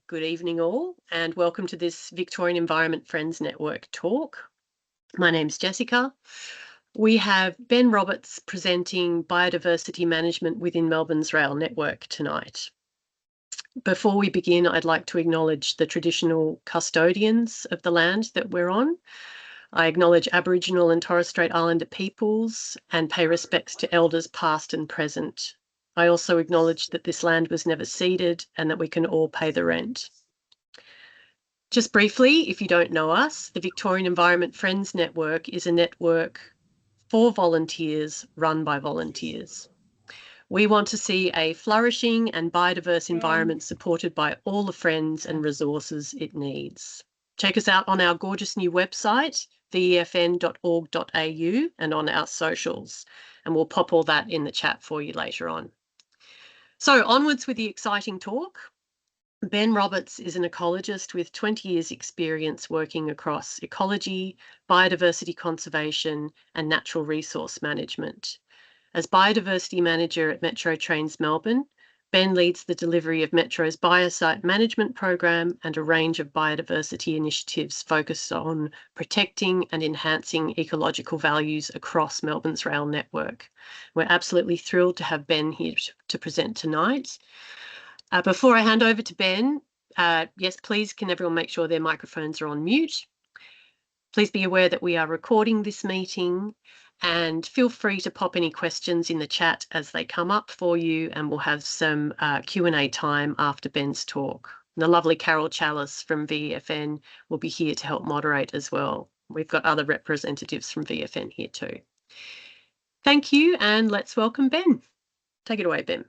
Good evening all, and welcome to this Victorian Environment Friends Network talk. My name's Jessica. We have Ben Roberts presenting Biodiversity Management within Melbourne's rail network tonight. Before we begin, I'd like to acknowledge the traditional custodians of the land that we're on. I acknowledge Aboriginal and Torres Strait Islander peoples and pay respects to elders past and present. I also acknowledge that this land was never ceded and that we can all pay the rent. Just briefly, if you don't know us, the Victorian Environment Friends Network is a network for volunteers run by volunteers. We want to see a flourishing and biodiverse environment supported by all the friends and resources it needs. Check us out on our gorgeous new website, vefn.org.au, and on our socials, and we'll pop all that in the chat for you later on. So onwards with the exciting talk. Ben Roberts is an ecologist with 20 years experience working across ecology, biodiversity conservation and natural resource management. As Biodiversity Manager at Metro Trains Melbourne, Ben leads the delivery of Metro's Biosite management program and a range of biodiversity initiatives focused on protecting and enhancing ecological values across Melbourne's rail network. We're absolutely thrilled to have Ben here to present tonight. Before I hand over to Ben, yes, please can everyone make sure their microphones are on mute. Please be aware that we are recording this meeting and feel free to pop any questions in the chat as they come up for you, and we'll have some Q&A time after Ben's talk. And the lovely Carol Chalice from VEFN will be here to help moderate as well. We've got other representatives from VEFN here too. Thank you, and let's welcome Ben. Take it away, Ben.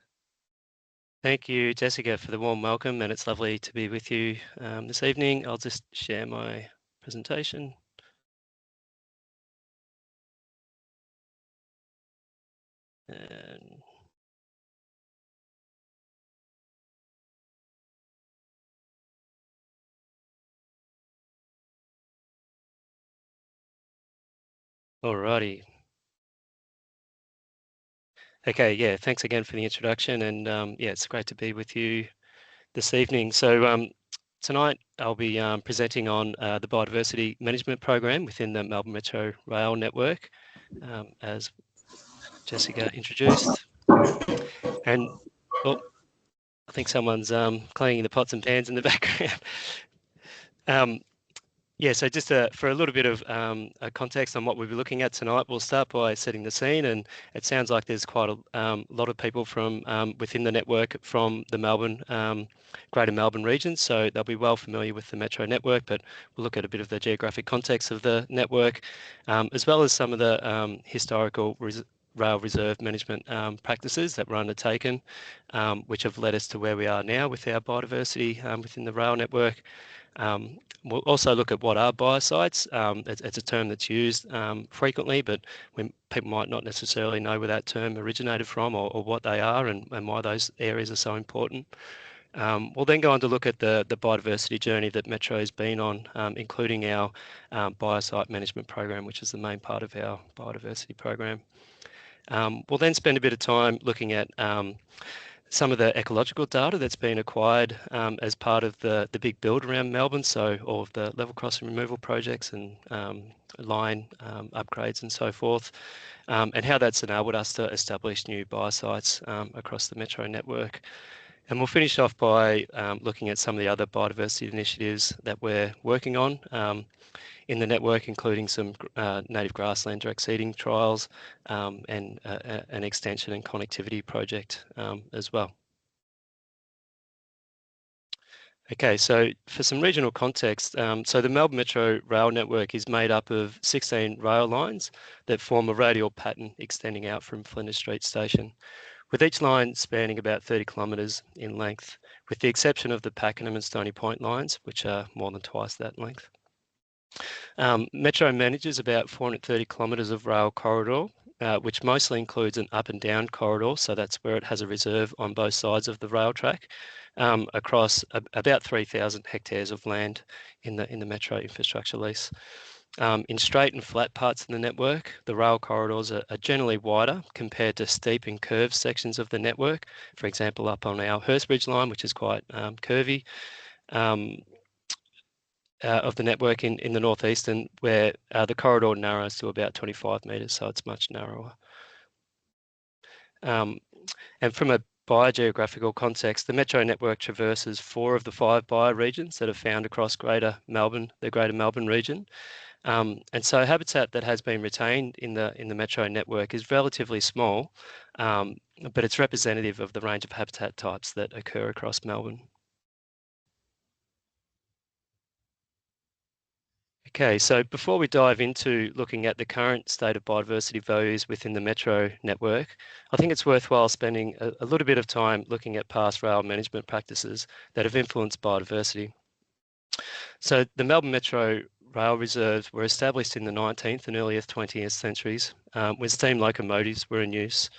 Thank you, Jessica, for the warm welcome, and it's lovely to be with you this evening. I'll just share my presentation. And alrighty. Okay, yeah, thanks again for the introduction, and yeah, it's great to be with you this evening. So tonight I'll be presenting on the Biodiversity Management Program within the Melbourne Metro Rail Network, as Jessica introduced. And well, I think someone's cleaning the pots and pans in the background. Yeah, so just for a little bit of a context on what we'll be looking at tonight, we'll start by setting the scene, and it sounds like there's quite a lot of people from within the network from the Melbourne, Greater Melbourne region, so they'll be well familiar with the Metro network, but we'll look at a bit of the geographic context of the network, as well as some of the historical rail reserve management practices that were undertaken, which have led us to where we are now with our biodiversity within the rail network. We'll also look at what are biosites. It's a term that's used frequently, but people might not necessarily know where that term originated from or what they are and why those areas are so important. We'll then go on to look at the biodiversity journey that Metro has been on, including our biosite management program, which is the main part of our biodiversity program. We'll then spend a bit of time looking at some of the ecological data that's been acquired as part of the big build around Melbourne, so all of the level crossing removal projects and line upgrades and so forth, and how that's enabled us to establish new biosites across the Metro network. And we'll finish off by looking at some of the other biodiversity initiatives that we're working on in the network, including some native grassland direct seeding trials and an extension and connectivity project as well. Okay, so for some regional context, so the Melbourne Metro rail network is made up of 16 rail lines that form a radial pattern extending out from Flinders Street Station, with each line spanning about 30 kilometres in length, with the exception of the Pakenham and Stony Point lines, which are more than twice that length. Metro manages about 430 kilometres of rail corridor, which mostly includes an up and down corridor, so that's where it has a reserve on both sides of the rail track, across about 3,000 hectares of land in the Metro infrastructure lease. In straight and flat parts of the network, the rail corridors are generally wider compared to steep and curved sections of the network, for example up on our Hurstbridge line, which is quite curvy. of the network in the northeastern, where the corridor narrows to about 25 metres, so it's much narrower. And from a biogeographical context, the Metro network traverses 4 of the 5 bioregions that are found across Greater Melbourne, the Greater Melbourne region. And so habitat that has been retained in the Metro network is relatively small, but it's representative of the range of habitat types that occur across Melbourne. Okay, so before we dive into looking at the current state of biodiversity values within the Metro network, I think it's worthwhile spending a little bit of time looking at past rail management practices that have influenced biodiversity. So the Melbourne Metro rail reserves were established in the 19th and earliest 20th centuries when steam locomotives were in use.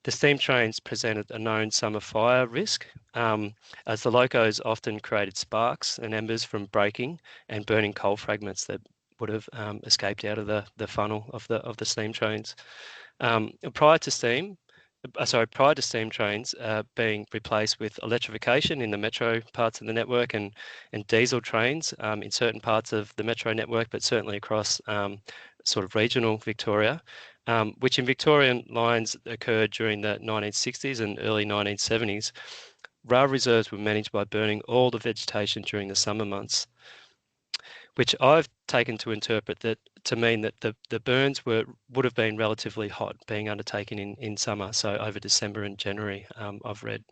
The steam trains presented a known summer fire risk, as the locos often created sparks and embers from breaking and burning coal fragments that would have escaped out of the funnel of the steam trains. Prior to steam trains being replaced with electrification in the metro parts of the network and diesel trains in certain parts of the metro network, but certainly across sort of regional Victoria, which in Victorian lines occurred during the 1960s and early 1970s. Rail reserves were managed by burning all the vegetation during the summer months, which I've taken to interpret that to mean that the burns would have been relatively hot, being undertaken in summer, so over December and January, I've read,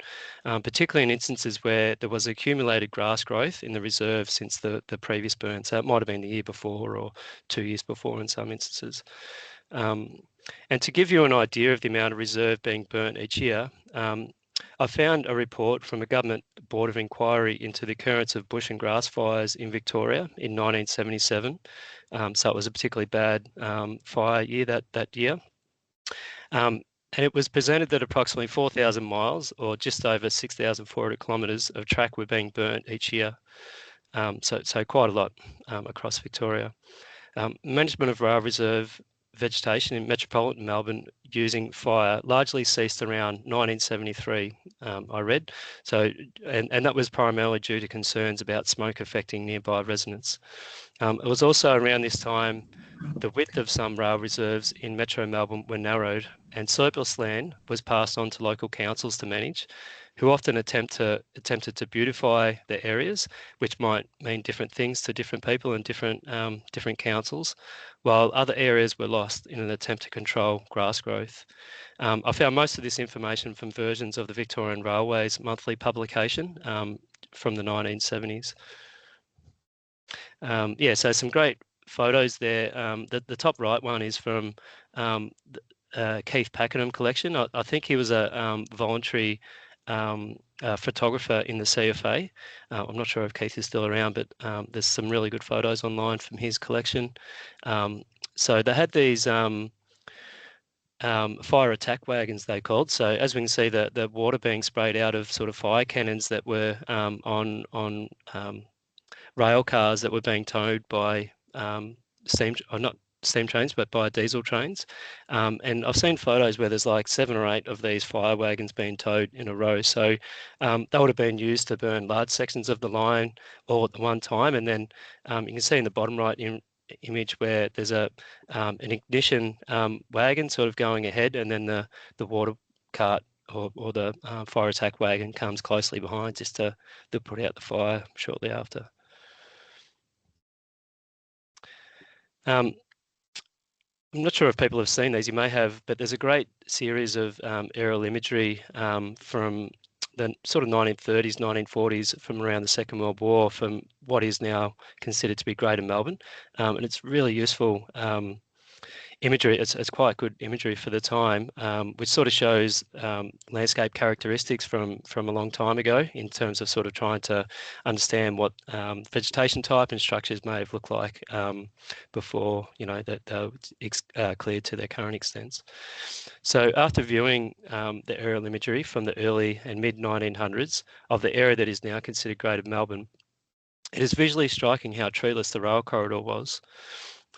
particularly in instances where there was accumulated grass growth in the reserve since the previous burn. So it might have been the year before or 2 years before in some instances. And to give you an idea of the amount of reserve being burnt each year, I found a report from a government board of inquiry into the occurrence of bush and grass fires in Victoria in 1977. So it was a particularly bad fire year that year. And it was presented that approximately 4,000 miles, or just over 6,400 kilometres of track were being burnt each year. So quite a lot across Victoria. Management of rail reserve vegetation in metropolitan Melbourne using fire largely ceased around 1973, I read. So, and that was primarily due to concerns about smoke affecting nearby residents. It was also around this time the width of some rail reserves in Metro Melbourne were narrowed, and surplus land was passed on to local councils to manage, who often attempted to beautify the areas, which might mean different things to different people and different councils, while other areas were lost in an attempt to control grass growth. I found most of this information from versions of the Victorian Railways monthly publication from the 1970s. Yeah, so some great photos there. The top right one is from Keith Pakenham collection. I think he was a voluntary photographer in the CFA. I'm not sure if Keith is still around, but there's some really good photos online from his collection. So they had these fire attack wagons, they called. So as we can see, the water being sprayed out of sort of fire cannons that were on rail cars that were being towed by not steam trains, but by diesel trains. And I've seen photos where there's like 7 or 8 of these fire wagons being towed in a row. So they would have been used to burn large sections of the line all at one time. And then you can see in the bottom right image where there's an ignition wagon sort of going ahead, and then the water cart or the fire attack wagon comes closely behind just to put out the fire shortly after. I'm not sure if people have seen these, you may have, but there's a great series of aerial imagery from the sort of 1930s, 1940s, from around the Second World War, from what is now considered to be Greater Melbourne. And it's really useful imagery. It's quite good imagery for the time, which sort of shows landscape characteristics from a long time ago in terms of sort of trying to understand what vegetation type and structures may have looked like before, you know, that they were cleared to their current extents. So after viewing the aerial imagery from the early and mid 1900s of the area that is now considered Greater Melbourne, it is visually striking how treeless the rail corridor was.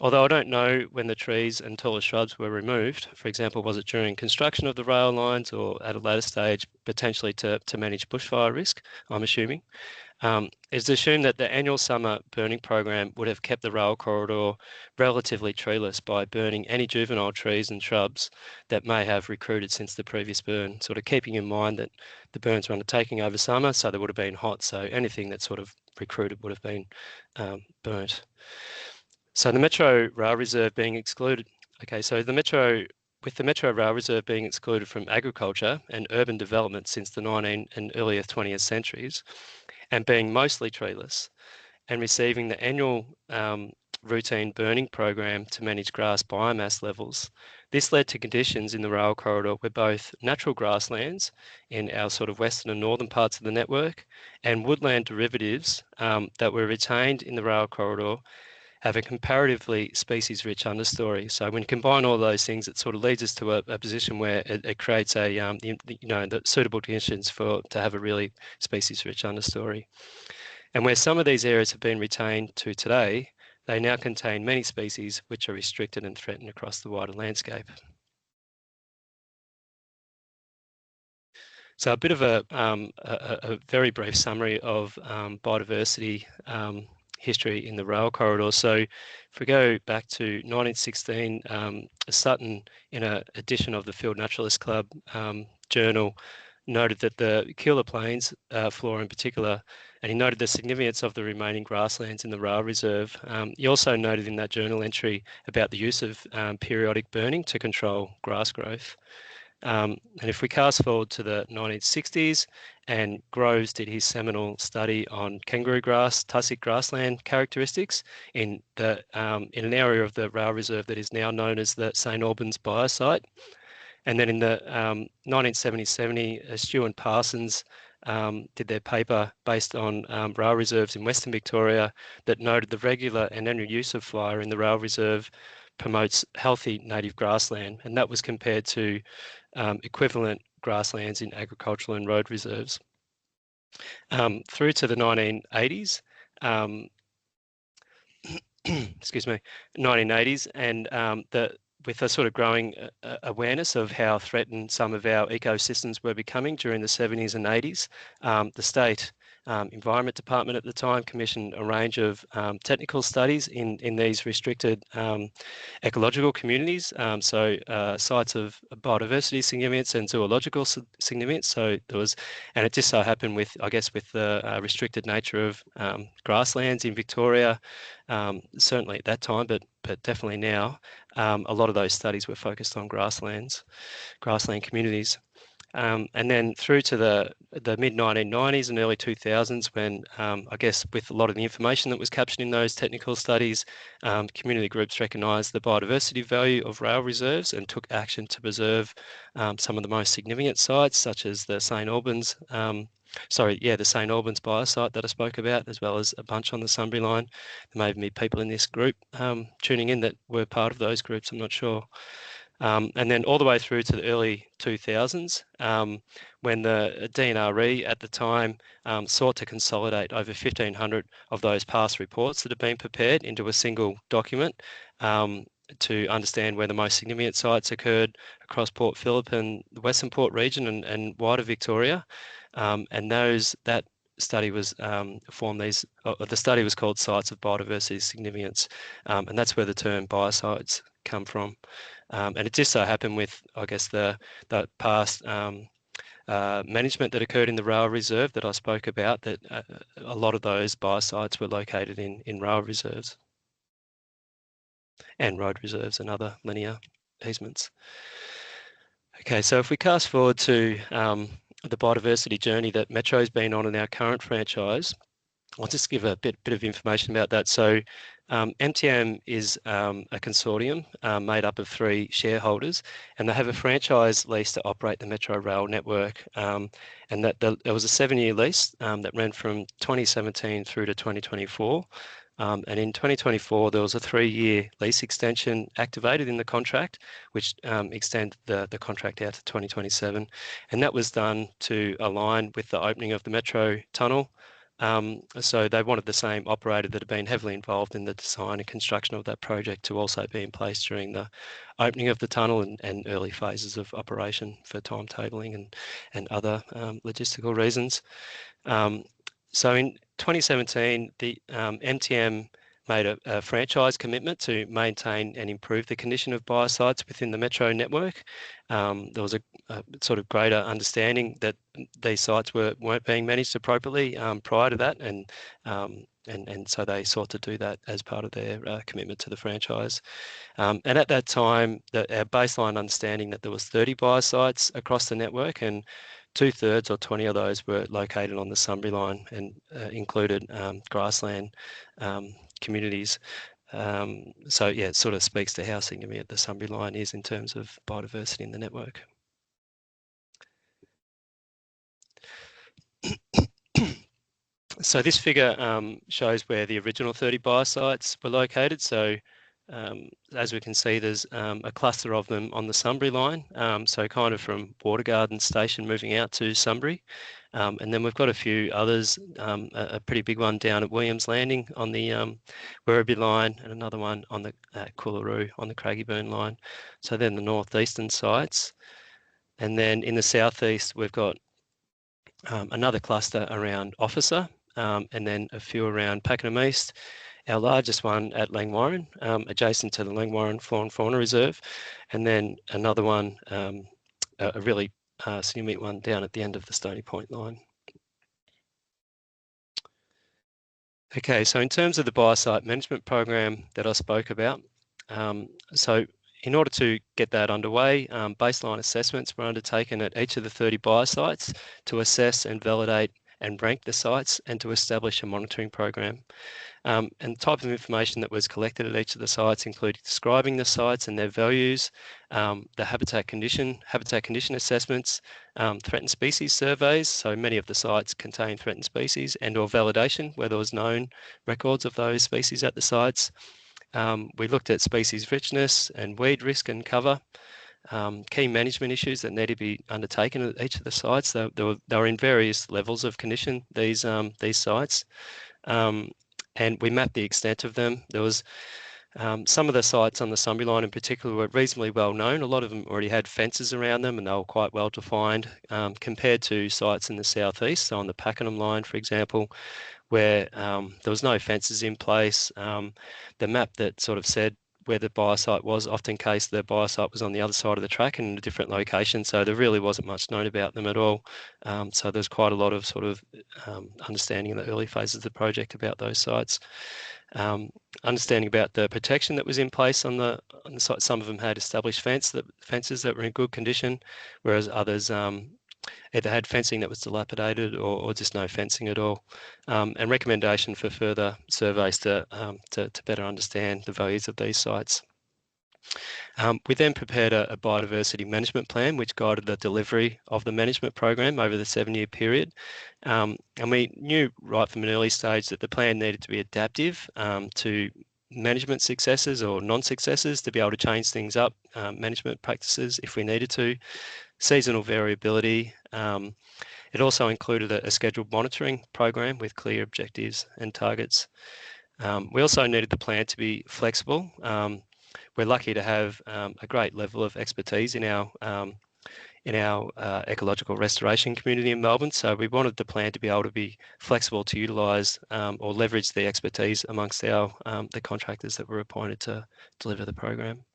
Although I don't know when the trees and taller shrubs were removed, for example, was it during construction of the rail lines or at a later stage, potentially to manage bushfire risk, I'm assuming. It's assumed that the annual summer burning program would have kept the rail corridor relatively treeless by burning any juvenile trees and shrubs that may have recruited since the previous burn, sort of keeping in mind that the burns were undertaking over summer, so they would have been hot, so anything that sort of recruited would have been burnt. So the Metro Rail Reserve being excluded, okay, so with the Metro Rail Reserve being excluded from agriculture and urban development since the 19th and earlier 20th centuries, and being mostly treeless, and receiving the annual routine burning program to manage grass biomass levels, this led to conditions in the rail corridor where both natural grasslands in our sort of western and northern parts of the network and woodland derivatives that were retained in the rail corridor have a comparatively species-rich understory. So when you combine all those things, it sort of leads us to a position where it creates a the suitable conditions to have a really species-rich understory. And where some of these areas have been retained to today, they now contain many species which are restricted and threatened across the wider landscape. So a bit of a very brief summary of biodiversity history in the rail corridor. So if we go back to 1916, Sutton, in an edition of the Field Naturalist Club journal, noted that the Keeler Plains flora in particular, and he noted the significance of the remaining grasslands in the rail reserve. He also noted in that journal entry about the use of periodic burning to control grass growth. And if we cast forward to the 1960s, and Groves did his seminal study on kangaroo grass, tussock grassland characteristics in an area of the rail reserve that is now known as the St Albans Biosite. And then in the 1970, Stu and Parsons did their paper based on rail reserves in Western Victoria that noted the regular and annual use of fire in the rail reserve promotes healthy native grassland, and that was compared to equivalent grasslands in agricultural and road reserves. Through to the 1980s, excuse me, 1980s, and with a sort of growing awareness of how threatened some of our ecosystems were becoming during the 70s and 80s, the state Environment Department at the time commissioned a range of technical studies in these restricted ecological communities, so sites of biodiversity significance and zoological significance. So there was, and it just so happened with, I guess, with the restricted nature of grasslands in Victoria, certainly at that time, but definitely now, a lot of those studies were focused on grassland communities. And then through to the mid-1990s and early 2000s, when I guess with a lot of the information that was captured in those technical studies, community groups recognised the biodiversity value of rail reserves and took action to preserve some of the most significant sites, such as the St Albans, the St Albans Biosite that I spoke about, as well as a bunch on the Sunbury line. There may be people in this group tuning in that were part of those groups, I'm not sure. And then all the way through to the early 2000s, when the DNRE at the time sought to consolidate over 1,500 of those past reports that have been prepared into a single document to understand where the most significant sites occurred across Port Phillip and the Western Port region and wider Victoria. And that study was the study was called Sites of Biodiversity Significance, and that's where the term biosites come from. And it just so happened with, I guess, the past management that occurred in the rail reserve that I spoke about, that a lot of those biosites were located in rail reserves and road reserves and other linear easements. Okay, so if we cast forward to the biodiversity journey that Metro's been on in our current franchise, I'll just give a bit of information about that. So MTM is a consortium made up of 3 shareholders, and they have a franchise lease to operate the Metro Rail network. And that there was a 7-year lease that ran from 2017 through to 2024. And in 2024, there was a 3-year lease extension activated in the contract, which extended the contract out to 2027. And that was done to align with the opening of the Metro Tunnel. So they wanted the same operator that had been heavily involved in the design and construction of that project to also be in place during the opening of the tunnel and early phases of operation for timetabling and other logistical reasons. So 2017, the MTM made a franchise commitment to maintain and improve the condition of biosites within the Metro network. There was a sort of greater understanding that these sites weren't being managed appropriately prior to that, and so they sought to do that as part of their commitment to the franchise. And at that time, our baseline understanding that there was 30 biosites across the network, and 2/3 or 20 of those were located on the Sunbury line and included grassland communities. So yeah, it sort of speaks to how significant the Sunbury line is in terms of biodiversity in the network. So this figure shows where the original 30 biosites were located. So as we can see, there's a cluster of them on the Sunbury line. So kind of from Watergarden Station moving out to Sunbury. And then we've got a few others, a pretty big one down at Williams Landing on the Werribee line, and another one on the Coolaroo on the Craigieburn line. So then the northeastern sites. And then in the southeast, we've got another cluster around Officer, and then a few around Pakenham East. Our largest one at Langwarrin, adjacent to the Langwarrin Flora and Fauna Reserve, and then another one, a really significant one down at the end of the Stony Point line. Okay, so in terms of the biosite management program that I spoke about, so in order to get that underway, baseline assessments were undertaken at each of the 30 biosites to assess and validate and rank the sites and to establish a monitoring program. And the type of information that was collected at each of the sites included describing the sites and their values, the habitat condition assessments, threatened species surveys. So many of the sites contain threatened species, and or validation where there was known records of those species at the sites. We looked at species richness and weed risk and cover. Key management issues that need to be undertaken at each of the sites. They were in various levels of condition, these sites. And we mapped the extent of them. There was some of the sites on the Sunbury line in particular were reasonably well known. A lot of them already had fences around them and they were quite well defined compared to sites in the southeast. So on the Pakenham line, for example, where there was no fences in place. The map that sort of said where the biosite was, often case the biosite was on the other side of the track and in a different location, so there really wasn't much known about them at all. So there's quite a lot of sort of understanding in the early phases of the project about those sites. Understanding about the protection that was in place on the site. Some of them had established fences that were in good condition, whereas others either had fencing that was dilapidated or just no fencing at all, and recommendation for further surveys to better understand the values of these sites. We then prepared a biodiversity management plan which guided the delivery of the management program over the 7-year period, and we knew right from an early stage that the plan needed to be adaptive to management successes or non-successes, to be able to change things up, management practices if we needed to, seasonal variability. It also included a scheduled monitoring program with clear objectives and targets. We also needed the plan to be flexible. We're lucky to have a great level of expertise in our ecological restoration community in Melbourne. So we wanted the plan to be able to be flexible to utilise or leverage the expertise amongst the contractors that were appointed to deliver the program.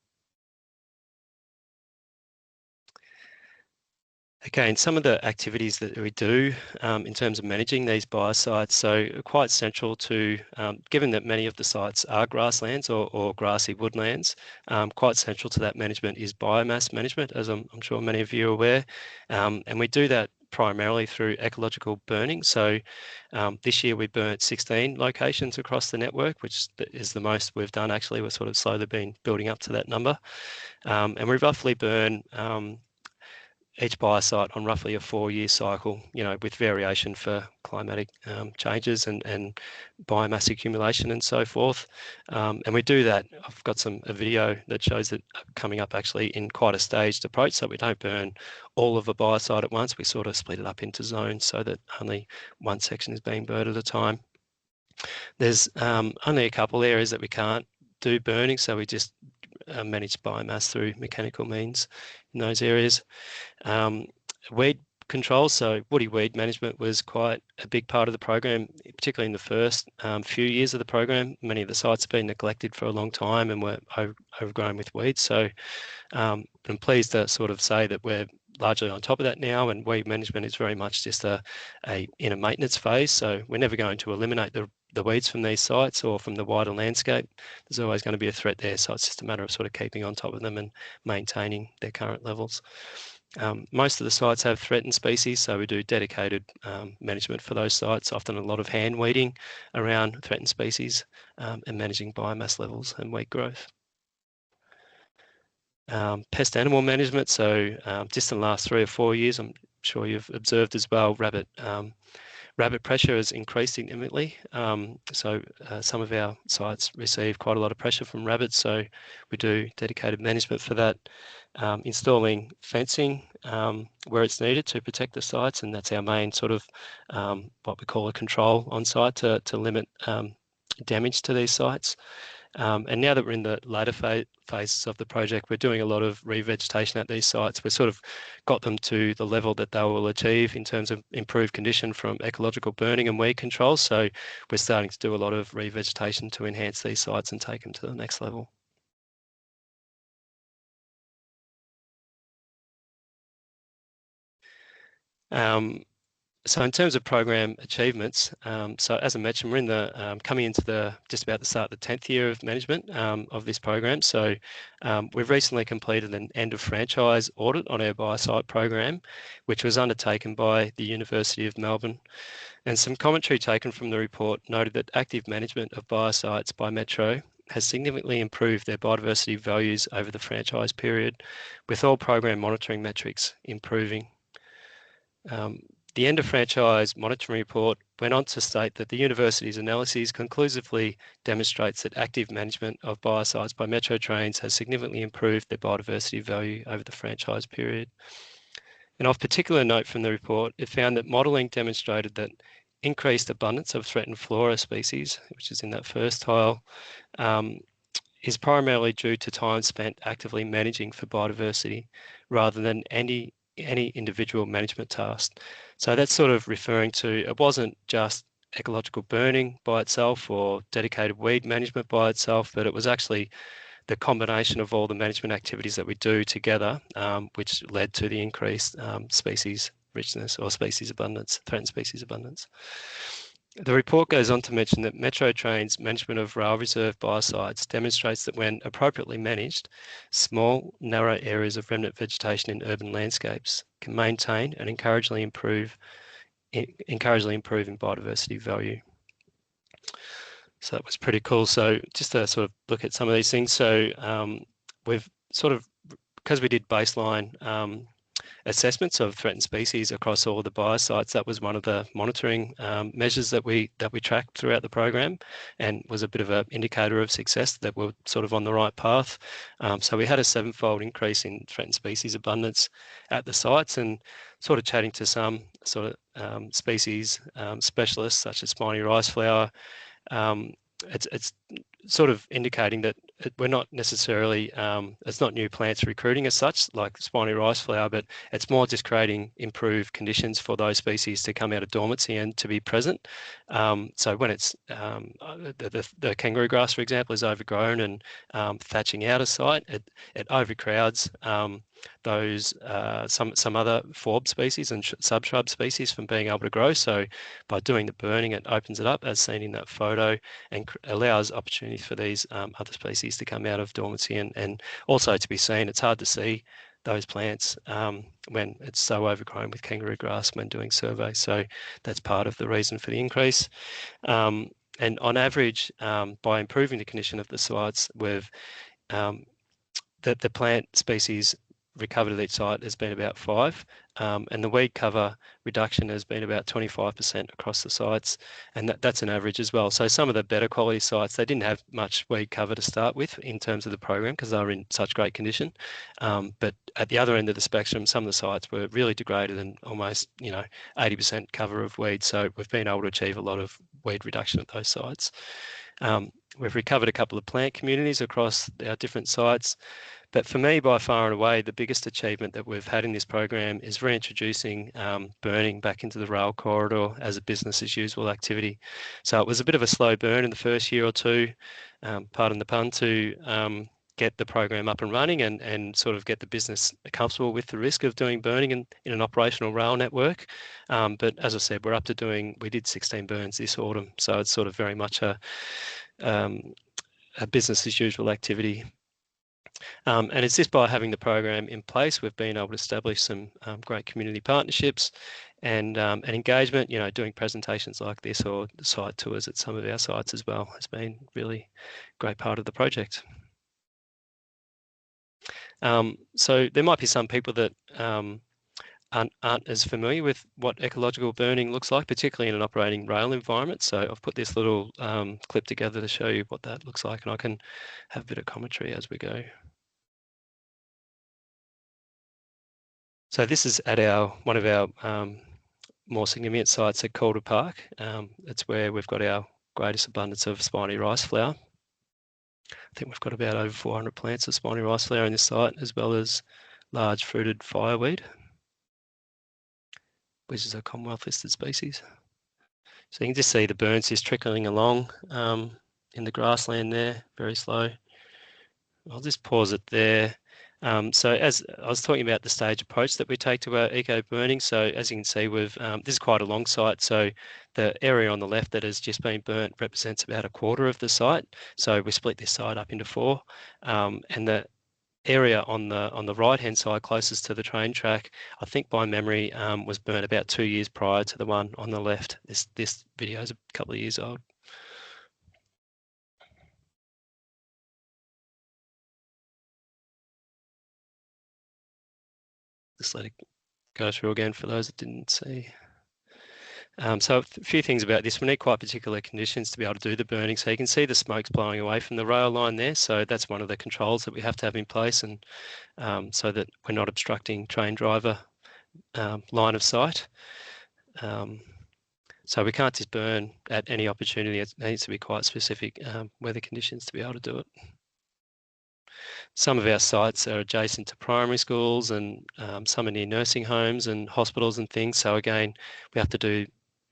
Okay, and some of the activities that we do in terms of managing these biosites, so quite central to, given that many of the sites are grasslands or grassy woodlands, quite central to that management is biomass management, as I'm sure many of you are aware. And we do that primarily through ecological burning. So this year we burnt 16 locations across the network, which is the most we've done actually. We've sort of slowly been building up to that number. And we roughly burn each biosite on roughly a 4-year cycle, with variation for climatic changes and biomass accumulation and so forth. And we do that. I've got a video that shows it coming up actually in quite a staged approach. So we don't burn all of a biosite at once. We sort of split it up into zones so that only one section is being burned at a time. There's only a couple areas that we can't do burning, so we just manage biomass through mechanical means in those areas. Weed control. So woody weed management was quite a big part of the program, particularly in the first few years of the program. Many of the sites have been neglected for a long time and were overgrown with weeds. So I'm pleased to sort of say that we're largely on top of that now, and weed management is very much just in a maintenance phase. So we're never going to eliminate the weeds from these sites or from the wider landscape. There's always going to be a threat there. So it's just a matter of sort of keeping on top of them and maintaining their current levels. Most of the sites have threatened species, so we do dedicated management for those sites, often a lot of hand weeding around threatened species and managing biomass levels and weed growth. Pest animal management, so just in the last 3 or 4 years, I'm sure you've observed as well, rabbit pressure has increased significantly. So some of our sites receive quite a lot of pressure from rabbits, so we do dedicated management for that. Installing fencing where it's needed to protect the sites, and that's our main sort of what we call a control on site to limit damage to these sites. And now that we're in the later phases of the project, we're doing a lot of revegetation at these sites. We've sort of got them to the level that they will achieve in terms of improved condition from ecological burning and weed control. So we're starting to do a lot of revegetation to enhance these sites and take them to the next level. So in terms of program achievements, so as I mentioned, we're in the coming into just about the start of the 10th year of management of this program. So we've recently completed an end of franchise audit on our Biosite program, which was undertaken by the University of Melbourne. And some commentary taken from the report noted that active management of biosites by Metro has significantly improved their biodiversity values over the franchise period, with all program monitoring metrics improving. The end of franchise monitoring report went on to state that the university's analyses conclusively demonstrates that active management of biosites by Metro Trains has significantly improved their biodiversity value over the franchise period. And of particular note from the report, it found that modelling demonstrated that increased abundance of threatened flora species, which is in that first tile, is primarily due to time spent actively managing for biodiversity rather than any individual management task. So that's sort of referring to, it wasn't just ecological burning by itself or dedicated weed management by itself, but it was actually the combination of all the management activities that we do together, which led to the increased species richness or species abundance, threatened species abundance. The report goes on to mention that Metro Trains management of rail reserve biosites demonstrates that when appropriately managed, small, narrow areas of remnant vegetation in urban landscapes can maintain and encouragingly improve in biodiversity value. So that was pretty cool. So just to sort of look at some of these things. So we've sort of, because we did baseline assessments of threatened species across all the biosites, that was one of the monitoring measures that we tracked throughout the program, and was a bit of an indicator of success that we're sort of on the right path. So we had a 7-fold increase in threatened species abundance at the sites, and sort of chatting to some sort of species specialists such as spiny riceflower, it's sort of indicating that we're not necessarily, it's not new plants recruiting as such, like spiny riceflower, but it's more just creating improved conditions for those species to come out of dormancy and to be present. So when it's, the kangaroo grass, for example, is overgrown and thatching out a site, it overcrowds those some other forb species and subshrub species from being able to grow. So by doing the burning, it opens it up, as seen in that photo, and allows opportunities for these other species to come out of dormancy and also to be seen. It's hard to see those plants when it's so overgrown with kangaroo grass when doing surveys. So that's part of the reason for the increase. And on average, by improving the condition of the sites, we've the plant species recovered at each site has been about 5, and the weed cover reduction has been about 25% across the sites, and that's an average as well. So some of the better quality sites, they didn't have much weed cover to start with in terms of the program because they were in such great condition. But at the other end of the spectrum, some of the sites were really degraded and almost 80% cover of weeds. So we've been able to achieve a lot of weed reduction at those sites. We've recovered a couple of plant communities across our different sites. But for me, by far and away, the biggest achievement that we've had in this program is reintroducing burning back into the rail corridor as a business as usual activity. So it was a bit of a slow burn in the first year or two, pardon the pun, to get the program up and running and sort of get the business comfortable with the risk of doing burning in an operational rail network. But as I said, we did 16 burns this autumn. So it's sort of very much a business as usual activity. And it's just by having the program in place, we've been able to establish some great community partnerships and engagement. Doing presentations like this or site tours at some of our sites as well has been really a great part of the project. So there might be some people that aren't as familiar with what ecological burning looks like, particularly in an operating rail environment. So I've put this little clip together to show you what that looks like, and I can have a bit of commentary as we go. So this is at one of our more significant sites at Calder Park. It's where we've got our greatest abundance of spiny rice flower. I think we've got about over 400 plants of spiny rice flower in this site, as well as large fruited fireweed, which is a Commonwealth listed species. So you can just see the burns just trickling along in the grassland there, very slow. I'll just pause it there. So as I was talking about the stage approach that we take to our eco burning, so as you can see, this is quite a long site. So the area on the left that has just been burnt represents about a quarter of the site. So we split this site up into 4, and the area on the right hand side closest to the train track, I think by memory, was burnt about 2 years prior to the one on the left. This video is a couple of years old. Just let it go through again for those that didn't see. So a few things about this. We need quite particular conditions to be able to do the burning. So you can see the smoke's blowing away from the rail line there. So that's one of the controls that we have to have in place, and so that we're not obstructing train driver line of sight. So we can't just burn at any opportunity. It needs to be quite specific weather conditions to be able to do it. Some of our sites are adjacent to primary schools, and some are near nursing homes and hospitals and things. So again, we have to do,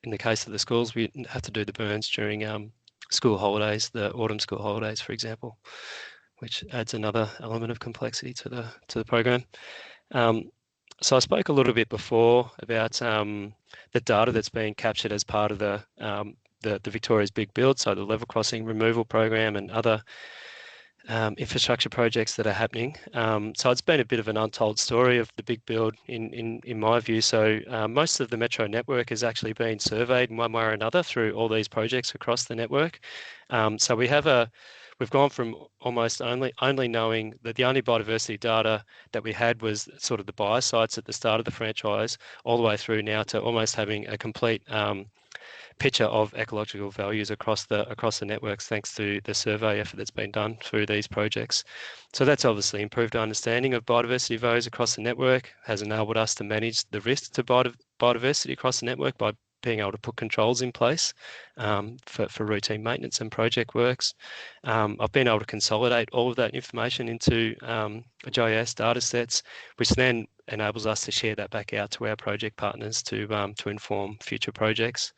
in the case of the schools, we have to do the burns during school holidays, the autumn school holidays, for example, which adds another element of complexity to the program. So I spoke a little bit before about the data that's being captured as part of the Victoria's Big Build, so the level crossing removal program and other infrastructure projects that are happening. So it's been a bit of an untold story of the Big Build in my view. So most of the metro network has actually been surveyed in one way or another through all these projects across the network. So we've gone from almost only knowing that the only biodiversity data that we had was sort of the biosites at the start of the franchise, all the way through now to almost having a complete picture of ecological values across the networks, thanks to the survey effort that's been done through these projects. So that's obviously improved our understanding of biodiversity values across the network, has enabled us to manage the risk to biodiversity across the network by being able to put controls in place for routine maintenance and project works. I've been able to consolidate all of that information into GIS data sets, which then enables us to share that back out to our project partners to inform future projects.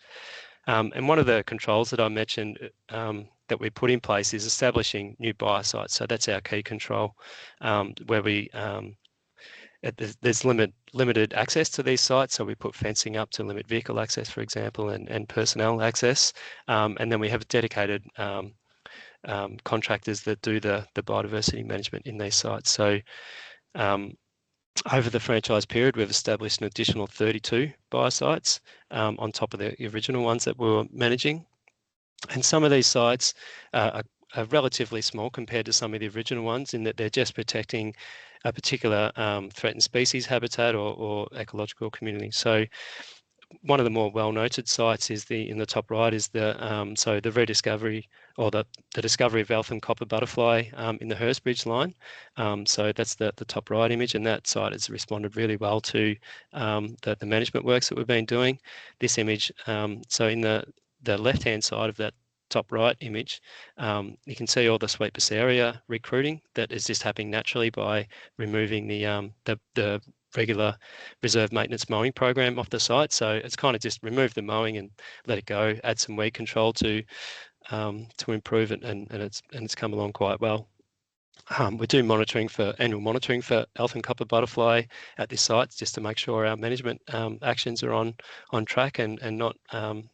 And one of the controls that I mentioned that we put in place is establishing new biosites. So that's our key control, where there's limited access to these sites. So we put fencing up to limit vehicle access, for example, and personnel access. And then we have dedicated contractors that do the biodiversity management in these sites. So over the franchise period, we've established an additional 32 biosites on top of the original ones that we were managing. And some of these sites are relatively small compared to some of the original ones, in that they're just protecting a particular threatened species habitat or ecological community. So one of the more well-noted sites is in the top right is the rediscovery, or the discovery of elfin copper butterfly in the Hurstbridge line. So that's the top right image, and that site has responded really well to the management works that we've been doing. This image, so in the left-hand side of that top right image, you can see all the sweetness area recruiting that is just happening naturally by removing the regular reserve maintenance mowing program off the site. So it's kind of just remove the mowing and let it go, add some weed control to improve it, and it's come along quite well. We do annual monitoring for elf copper butterfly at this site, just to make sure our management actions are on track and not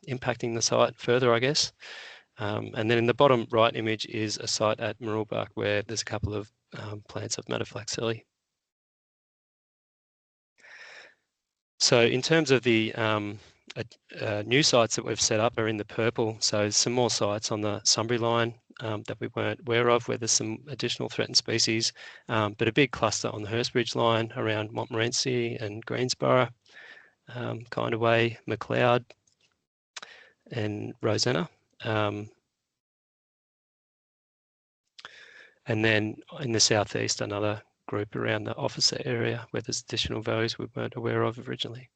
impacting the site further, I guess. And then in the bottom right image is a site at Marulbark where there's a couple of plants of Mataflaxelli. So in terms of the new sites that we've set up are in the purple. So some more sites on the Sunbury line that we weren't aware of, where there's some additional threatened species, but a big cluster on the Hurstbridge line around Montmorency and Greensborough, Kindaway, McLeod and Rosanna. And then in the southeast, another group around the Officer area where there's additional values we weren't aware of originally.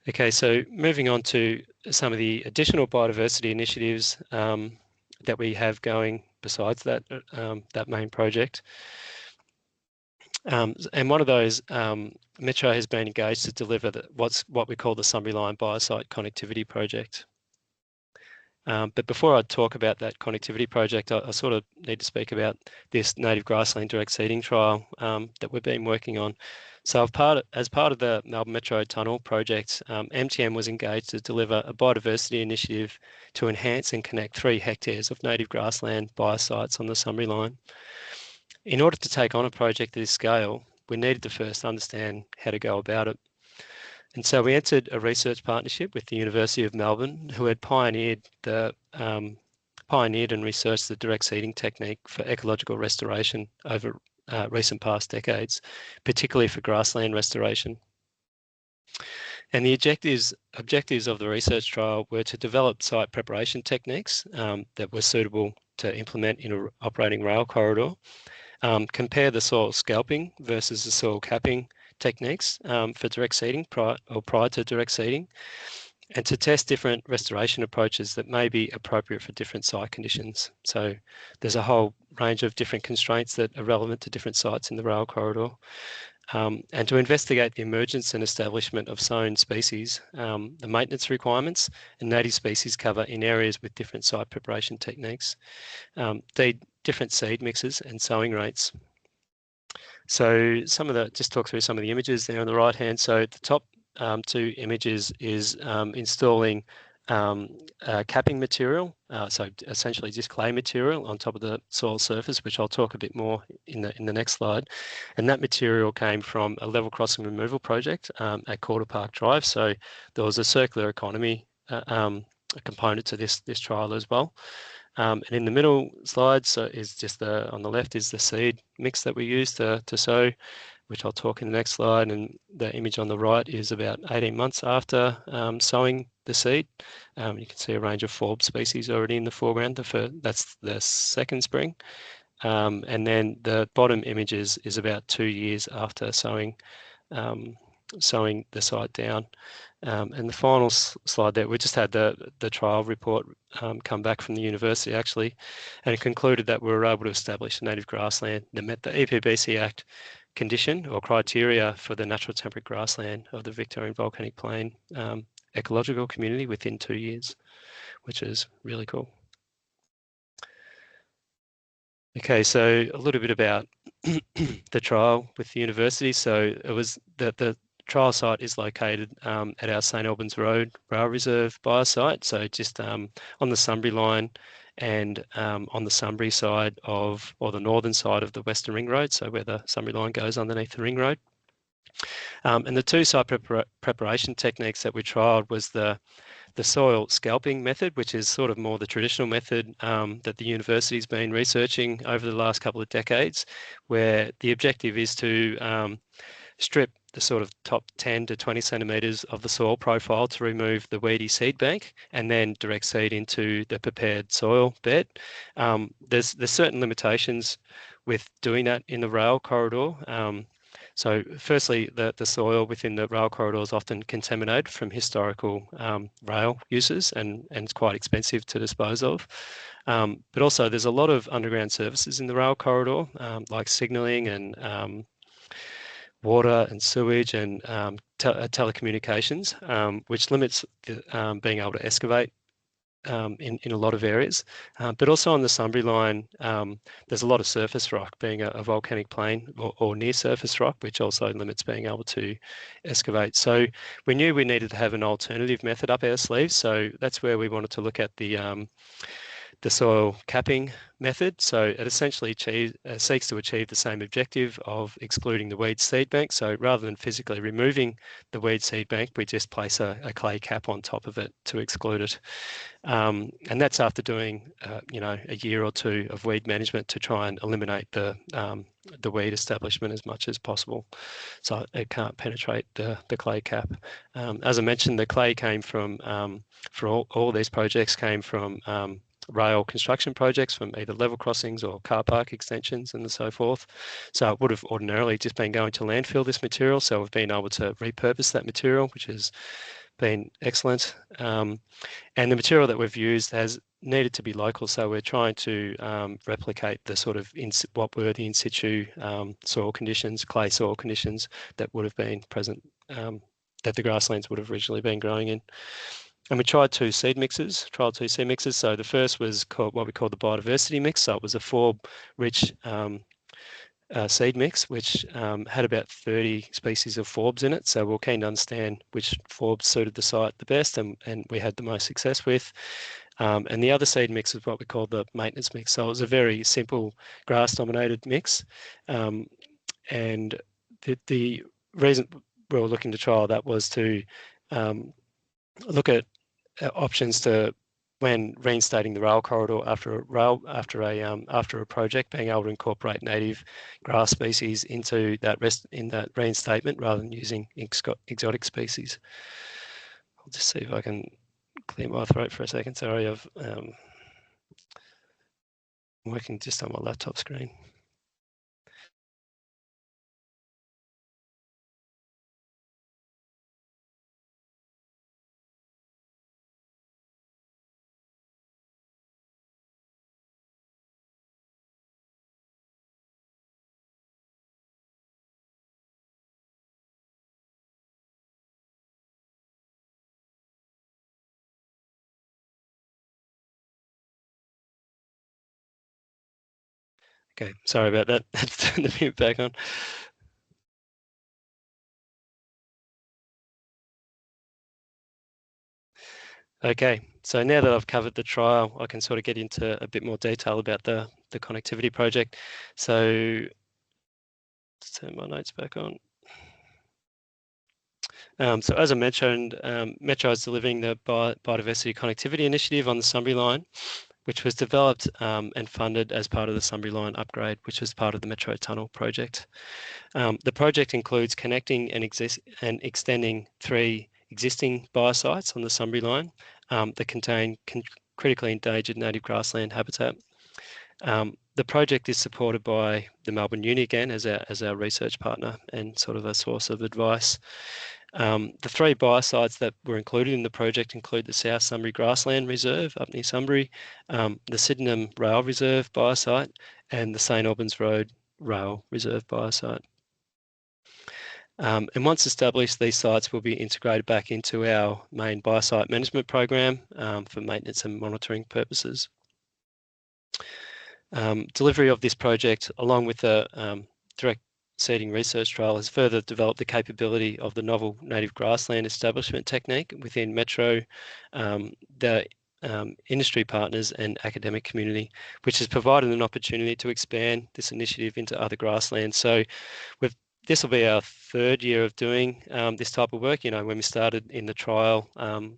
Okay, so moving on to some of the additional biodiversity initiatives that we have going besides that that main project. And one of those, Metro has been engaged to deliver what we call the Sunbury Line Biosite Connectivity Project. But before I talk about that connectivity project, I sort of need to speak about this native grassland direct seeding trial that we've been working on. So as part of the Melbourne Metro Tunnel project, MTM was engaged to deliver a biodiversity initiative to enhance and connect 3 hectares of native grassland biosites on the Sunbury Line. In order to take on a project of this scale, we needed to first understand how to go about it. And so we entered a research partnership with the University of Melbourne, who had pioneered and researched the direct seeding technique for ecological restoration over recent past decades, particularly for grassland restoration. And the objectives of the research trial were to develop site preparation techniques that were suitable to implement in an operating rail corridor, compare the soil scalping versus the soil capping techniques for direct seeding prior to direct seeding, and to test different restoration approaches that may be appropriate for different site conditions. So there's a whole range of different constraints that are relevant to different sites in the rail corridor. And to investigate the emergence and establishment of sown species, the maintenance requirements and native species cover in areas with different site preparation techniques, the different seed mixes and sowing rates. So just talk through some of the images there on the right hand. So the top 2 images is installing capping material, so essentially just clay material on top of the soil surface, which I'll talk a bit more in the next slide. And that material came from a level crossing removal project at Quarter Park Drive. So there was a circular economy component to this trial as well. And in the middle slide, so is just on the left is the seed mix that we use to sow, which I'll talk in the next slide. And the image on the right is about 18 months after sowing the seed. You can see a range of forb species already in the foreground. That's the second spring. And then the bottom image is about 2 years after sowing the site down. And the final slide there, we just had the trial report come back from the university actually, and it concluded that we were able to establish a native grassland that met the EPBC Act condition or criteria for the natural temperate grassland of the Victorian Volcanic Plain ecological community within 2 years, which is really cool. Okay, so a little bit about the trial with the university. So it was the trial site is located at our St Albans Road Rail Reserve biosite, so just on the Sunbury line and on the Sunbury side or the northern side of the Western Ring Road, so where the Sunbury line goes underneath the Ring Road. And the 2 site preparation techniques that we trialled was the soil scalping method, which is sort of more the traditional method that the university's been researching over the last couple of decades, where the objective is to strip the sort of top 10 to 20 centimetres of the soil profile to remove the weedy seed bank and then direct seed into the prepared soil bed. There's certain limitations with doing that in the rail corridor. So firstly, the soil within the rail corridor is often contaminated from historical rail uses, and it's quite expensive to dispose of. But also there's a lot of underground services in the rail corridor, like signalling and water and sewage and telecommunications, which limits the, being able to excavate in a lot of areas. But also on the Sunbury line, there's a lot of surface rock, being a volcanic plain or near surface rock, which also limits being able to excavate. So we knew we needed to have an alternative method up our sleeves. So that's where we wanted to look at the soil capping method. So it essentially seeks to achieve the same objective of excluding the weed seed bank. So rather than physically removing the weed seed bank, we just place a clay cap on top of it to exclude it. And that's after doing, a year or two of weed management to try and eliminate the weed establishment as much as possible, so it can't penetrate the clay cap. As I mentioned, the clay came from, for all these projects, came from rail construction projects, from either level crossings or car park extensions and so forth. So it would have ordinarily just been going to landfill, this material. So we've been able to repurpose that material, which has been excellent. And the material that we've used has needed to be local. So we're trying to replicate the sort of what were the in situ soil conditions, clay soil conditions that would have been present, that the grasslands would have originally been growing in. And we tried trial two seed mixes. So the first was called what we call the biodiversity mix. So it was a forb-rich seed mix, which had about 30 species of forbs in it. So we were keen to understand which forbs suited the site the best, and we had the most success with. And the other seed mix is what we call the maintenance mix. So it was a very simple grass-dominated mix. And the reason we were looking to trial that was to look at options to, when reinstating the rail corridor after a project, being able to incorporate native grass species into that reinstatement rather than using exotic species. I'll just see if I can clear my throat for a second. Sorry, I'm working just on my laptop screen. Okay, sorry about that. Let's turn the mute back on. Okay, so now that I've covered the trial, I can sort of get into a bit more detail about the connectivity project. So let's turn my notes back on. So as I mentioned, Metro is delivering the Biodiversity Connectivity Initiative on the Sunbury line, which was developed and funded as part of the Sunbury line upgrade, which was part of the Metro Tunnel project. The project includes connecting and extending 3 existing biosites on the Sunbury line that contain critically endangered native grassland habitat. The project is supported by the Melbourne Uni again as our research partner and sort of a source of advice. The 3 biosites that were included in the project include the South Sunbury Grassland Reserve up near Sunbury, the Sydenham Rail Reserve biosite, and the St Albans Road Rail Reserve biosite. And once established, these sites will be integrated back into our main biosite management program for maintenance and monitoring purposes. Delivery of this project, along with the direct seeding research trial, has further developed the capability of the novel native grassland establishment technique within Metro, the industry partners and academic community, which has provided an opportunity to expand this initiative into other grasslands. So this will be our 3rd year of doing this type of work. When we started in the trial, and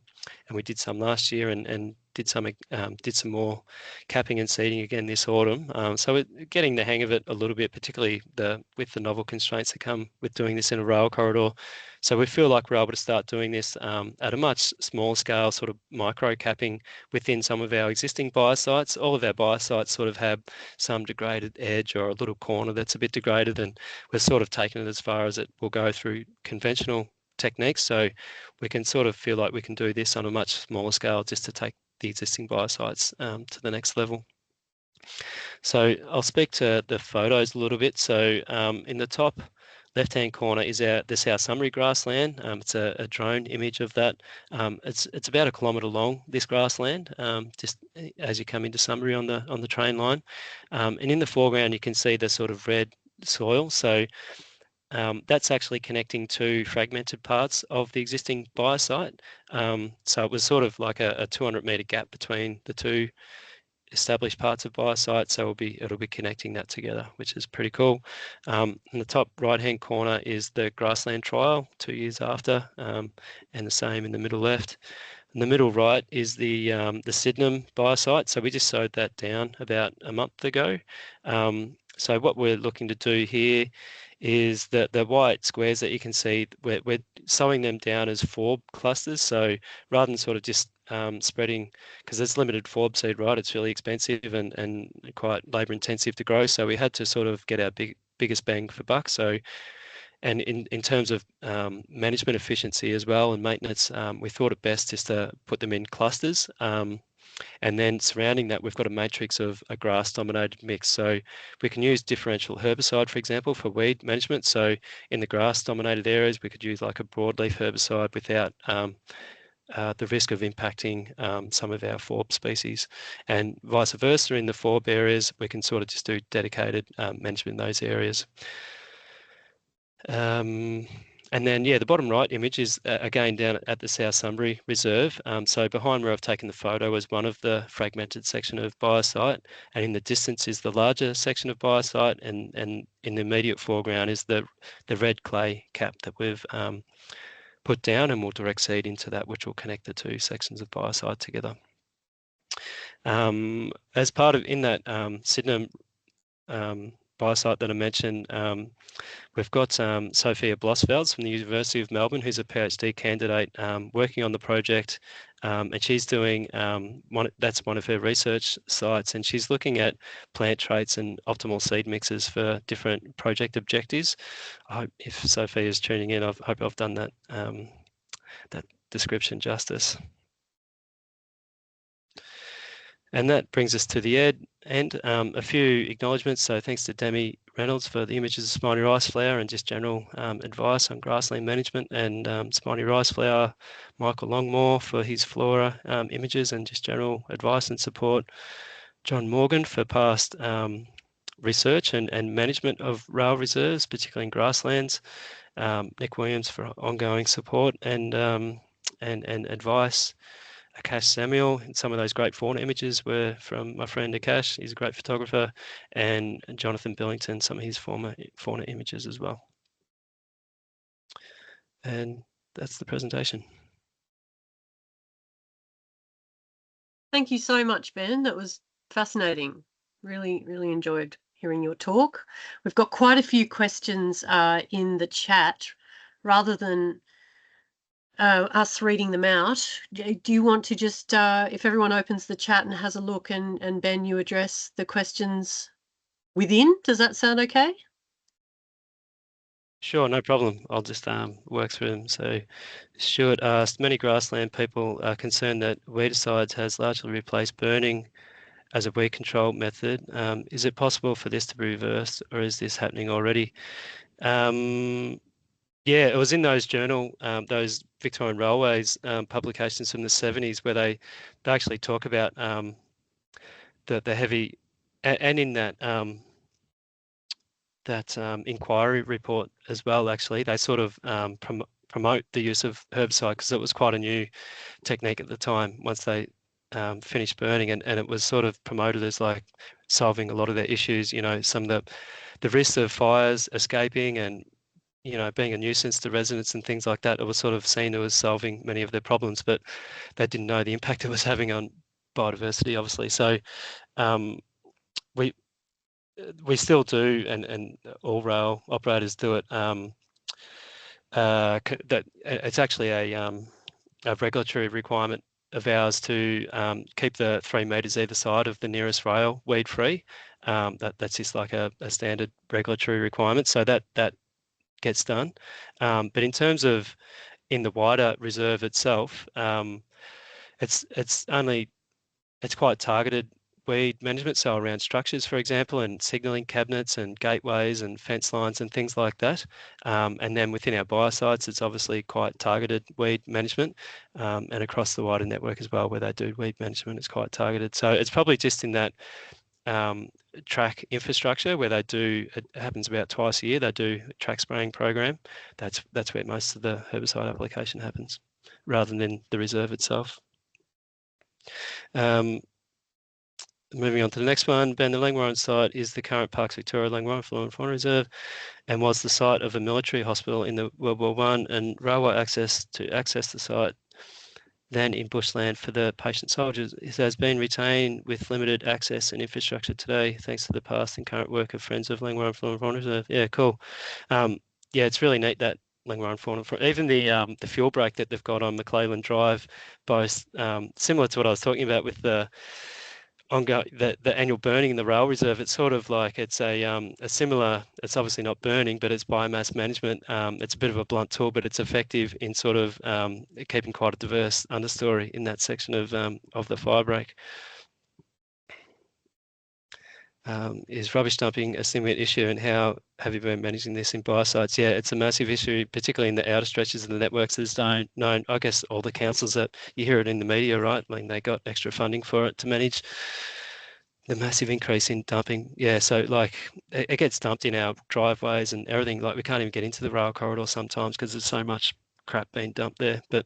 we did some last year, and did some more capping and seeding again this autumn. So we're getting the hang of it a little bit, particularly with the novel constraints that come with doing this in a rail corridor. So we feel like we're able to start doing this at a much smaller scale, sort of micro capping within some of our existing biosites. All of our biosites sort of have some degraded edge or a little corner that's a bit degraded, and we're sort of taking it as far as it will go through conventional techniques. So we can sort of feel like we can do this on a much smaller scale just to take the existing biosites to the next level. So I'll speak to the photos a little bit. So in the top left-hand corner is our summary grassland. It's a drone image of that. It's about 1 kilometre long, this grassland, just as you come into Summary on the train line. And in the foreground, you can see the sort of red soil. So that's actually connecting to fragmented parts of the existing biosite. So it was sort of like a 200-metre gap between the two established parts of biosite, so it'll be connecting that together, which is pretty cool. In the top right-hand corner is the grassland trial 2 years after, and the same in the middle left. In the middle right is the Sydenham biosite. So we just sowed that down about a month ago. So what we're looking to do here is that the white squares that you can see, we're sowing them down as forb clusters. So rather than sort of just spreading, because there's limited forb seed, right? It's really expensive and quite labour intensive to grow. So we had to sort of get our biggest bang for buck. So, and in terms of management efficiency as well and maintenance, we thought it best just to put them in clusters. And then surrounding that, we've got a matrix of a grass-dominated mix. So we can use differential herbicide, for example, for weed management. So in the grass-dominated areas, we could use like a broadleaf herbicide without the risk of impacting some of our forb species. And vice versa, in the forb areas, we can sort of just do dedicated management in those areas. And then, yeah, the bottom right image is again down at the South Sunbury Reserve. So behind where I've taken the photo is one of the fragmented section of biosite, and in the distance is the larger section of biosite, and in the immediate foreground is the red clay cap that we've put down, and we'll direct seed into that, which will connect the two sections of biosite together. As part of in that Sydenham biosite that I mentioned, we've got Sophia Blosvelds from the University of Melbourne, who's a PhD candidate working on the project, and she's doing that's one of her research sites, and she's looking at plant traits and optimal seed mixes for different project objectives. I hope if Sophia is tuning in, I hope I've done that that description justice. And that brings us to the end. A few acknowledgements. So thanks to Demi Reynolds for the images of spiny rice flower and just general advice on grassland management, and spiny rice flower, Michael Longmore for his flora images and just general advice and support, John Morgan for past research and management of rail reserves, particularly in grasslands, Nick Williams for ongoing support and advice, Akash Samuel, and some of those great fauna images were from my friend Akash. He's a great photographer, and Jonathan Billington, some of his fauna images as well. And that's the presentation. Thank you so much, Ben. That was fascinating. Really, really enjoyed hearing your talk. We've got quite a few questions in the chat. Rather than us reading them out, do you want to just, if everyone opens the chat and has a look, and Ben, you address the questions within? Does that sound okay? Sure, no problem. I'll just work through them. So Stuart asked, many grassland people are concerned that weedicides has largely replaced burning as a weed control method. Is it possible for this to be reversed, or is this happening already? Yeah, it was in those those Victorian Railways publications from the 70s where they actually talk about the heavy, and in that inquiry report as well, actually, they sort of promote the use of herbicide because it was quite a new technique at the time once they finished burning, and it was sort of promoted as like solving a lot of their issues, you know, some of the risks of fires escaping and, you know, being a nuisance to residents and things like that. It was sort of seen as solving many of their problems, but they didn't know the impact it was having on biodiversity, obviously. So we still do, and all rail operators do it. That it's actually a regulatory requirement of ours to keep the 3 metres either side of the nearest rail weed free. That's just like a standard regulatory requirement. So that gets done. But in terms of in the wider reserve itself, it's quite targeted weed management, so around structures, for example, and signalling cabinets and gateways and fence lines and things like that. And then within our biosites, it's obviously quite targeted weed management, and across the wider network as well, where they do weed management, it's quite targeted. So it's probably just in that track infrastructure where they do, it happens about twice a year, they do a track spraying program. That's where most of the herbicide application happens, rather than in the reserve itself. Moving on to the next one, Ben, the Langwarrin site is the current Parks Victoria Langwarrin Flora and Fauna Reserve and was the site of a military hospital in the World War I and railway access to access the site, then in bushland for the patient soldiers. It has been retained with limited access and infrastructure today, thanks to the past and current work of Friends of Langwarrin Flora and Fauna Reserve. Yeah, cool. Yeah, it's really neat that Langwarrin Fauna, even the fuel break that they've got on McClelland Drive, both similar to what I was talking about with the ongoing the annual burning in the rail reserve. It's sort of like it's a similar, it's obviously not burning, but it's biomass management. It's a bit of a blunt tool, but it's effective in sort of keeping quite a diverse understory in that section of the fire break. Is rubbish dumping a significant issue, and how have you been managing this in biosites? Yeah, it's a massive issue, particularly in the outer stretches of the networks. There's known, I guess, all the councils that you hear it in the media, right? I mean, they got extra funding for it to manage the massive increase in dumping. Yeah, so like it gets dumped in our driveways and everything. Like we can't even get into the rail corridor sometimes because there's so much crap being dumped there. But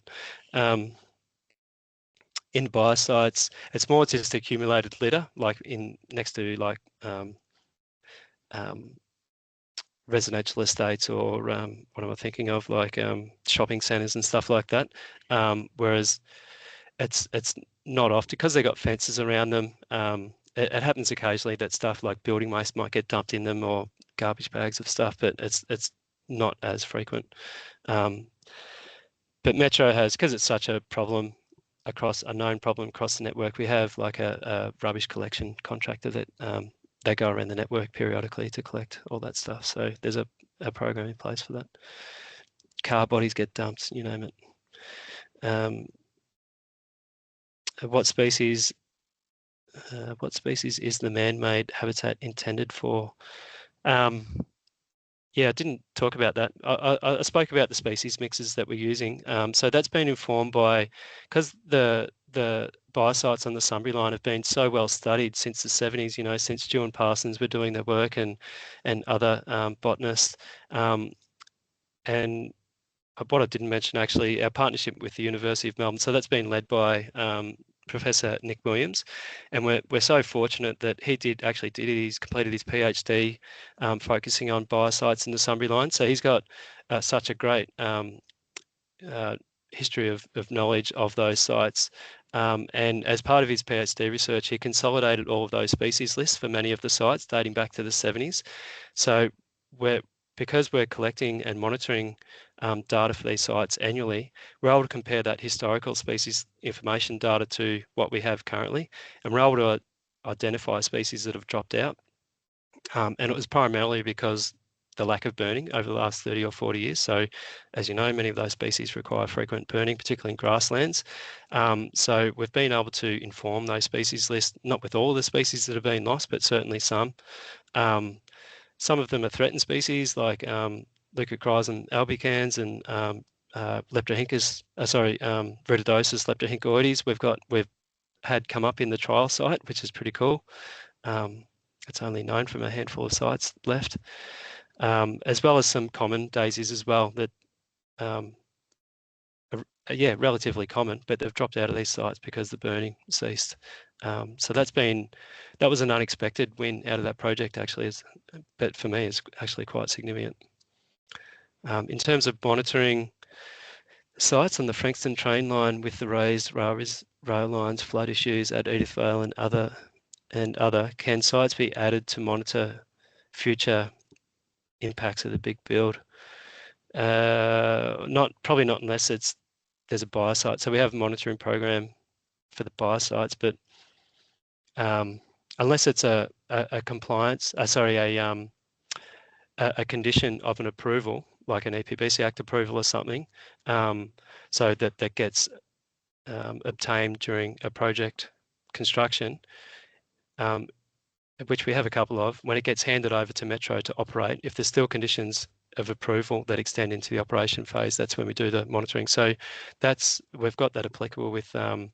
in biosites, it's more just accumulated litter, like in next to like residential estates or what am I thinking of, like shopping centres and stuff like that. Whereas it's not often, because they've got fences around them. It happens occasionally that stuff like building waste might get dumped in them, or garbage bags of stuff, but it's not as frequent. But Metro has, because it's such a problem across, a known problem across the network, we have like a rubbish collection contractor that they go around the network periodically to collect all that stuff. So there's a program in place for that. Car bodies get dumped, you name it. What species is the man-made habitat intended for? Yeah, I didn't talk about that. I spoke about the species mixes that we're using. So that's been informed by, because the biosites on the Sunbury line have been so well studied since the 70s, you know, since Stu and Parsons were doing their work and other botanists. And what I didn't mention, actually, our partnership with the University of Melbourne. So that's been led by Professor Nick Williams, and we're so fortunate that he completed his PhD focusing on biosites in the Sunbury line. So he's got such a great history of knowledge of those sites. And as part of his PhD research, he consolidated all of those species lists for many of the sites dating back to the 70s. So because we're collecting and monitoring data for these sites annually, we're able to compare that historical species information data to what we have currently, and we're able to identify species that have dropped out. And it was primarily because the lack of burning over the last 30 or 40 years. So as you know, many of those species require frequent burning, particularly in grasslands. So we've been able to inform those species lists, not with all the species that have been lost, but certainly some. Some of them are threatened species like Leucochrysum albicans and Rudidosus leptohincoides. We've had come up in the trial site, which is pretty cool. It's only known from a handful of sites left, as well as some common daisies as well that are relatively common, but they've dropped out of these sites because the burning ceased. So that was an unexpected win out of that project, actually, but for me it's actually quite significant. In terms of monitoring sites on the Frankston train line with the raised rail rail lines, flood issues at Edithvale and other. Can sites be added to monitor future impacts of the big build? Probably not unless there's a biosite. So we have a monitoring program for the biosites, but unless it's a compliance, a condition of an approval, like an EPBC Act approval or something, so that gets obtained during a project construction, which we have a couple of. When it gets handed over to Metro to operate, if there's still conditions of approval that extend into the operation phase, that's when we do the monitoring. So we've got that applicable with the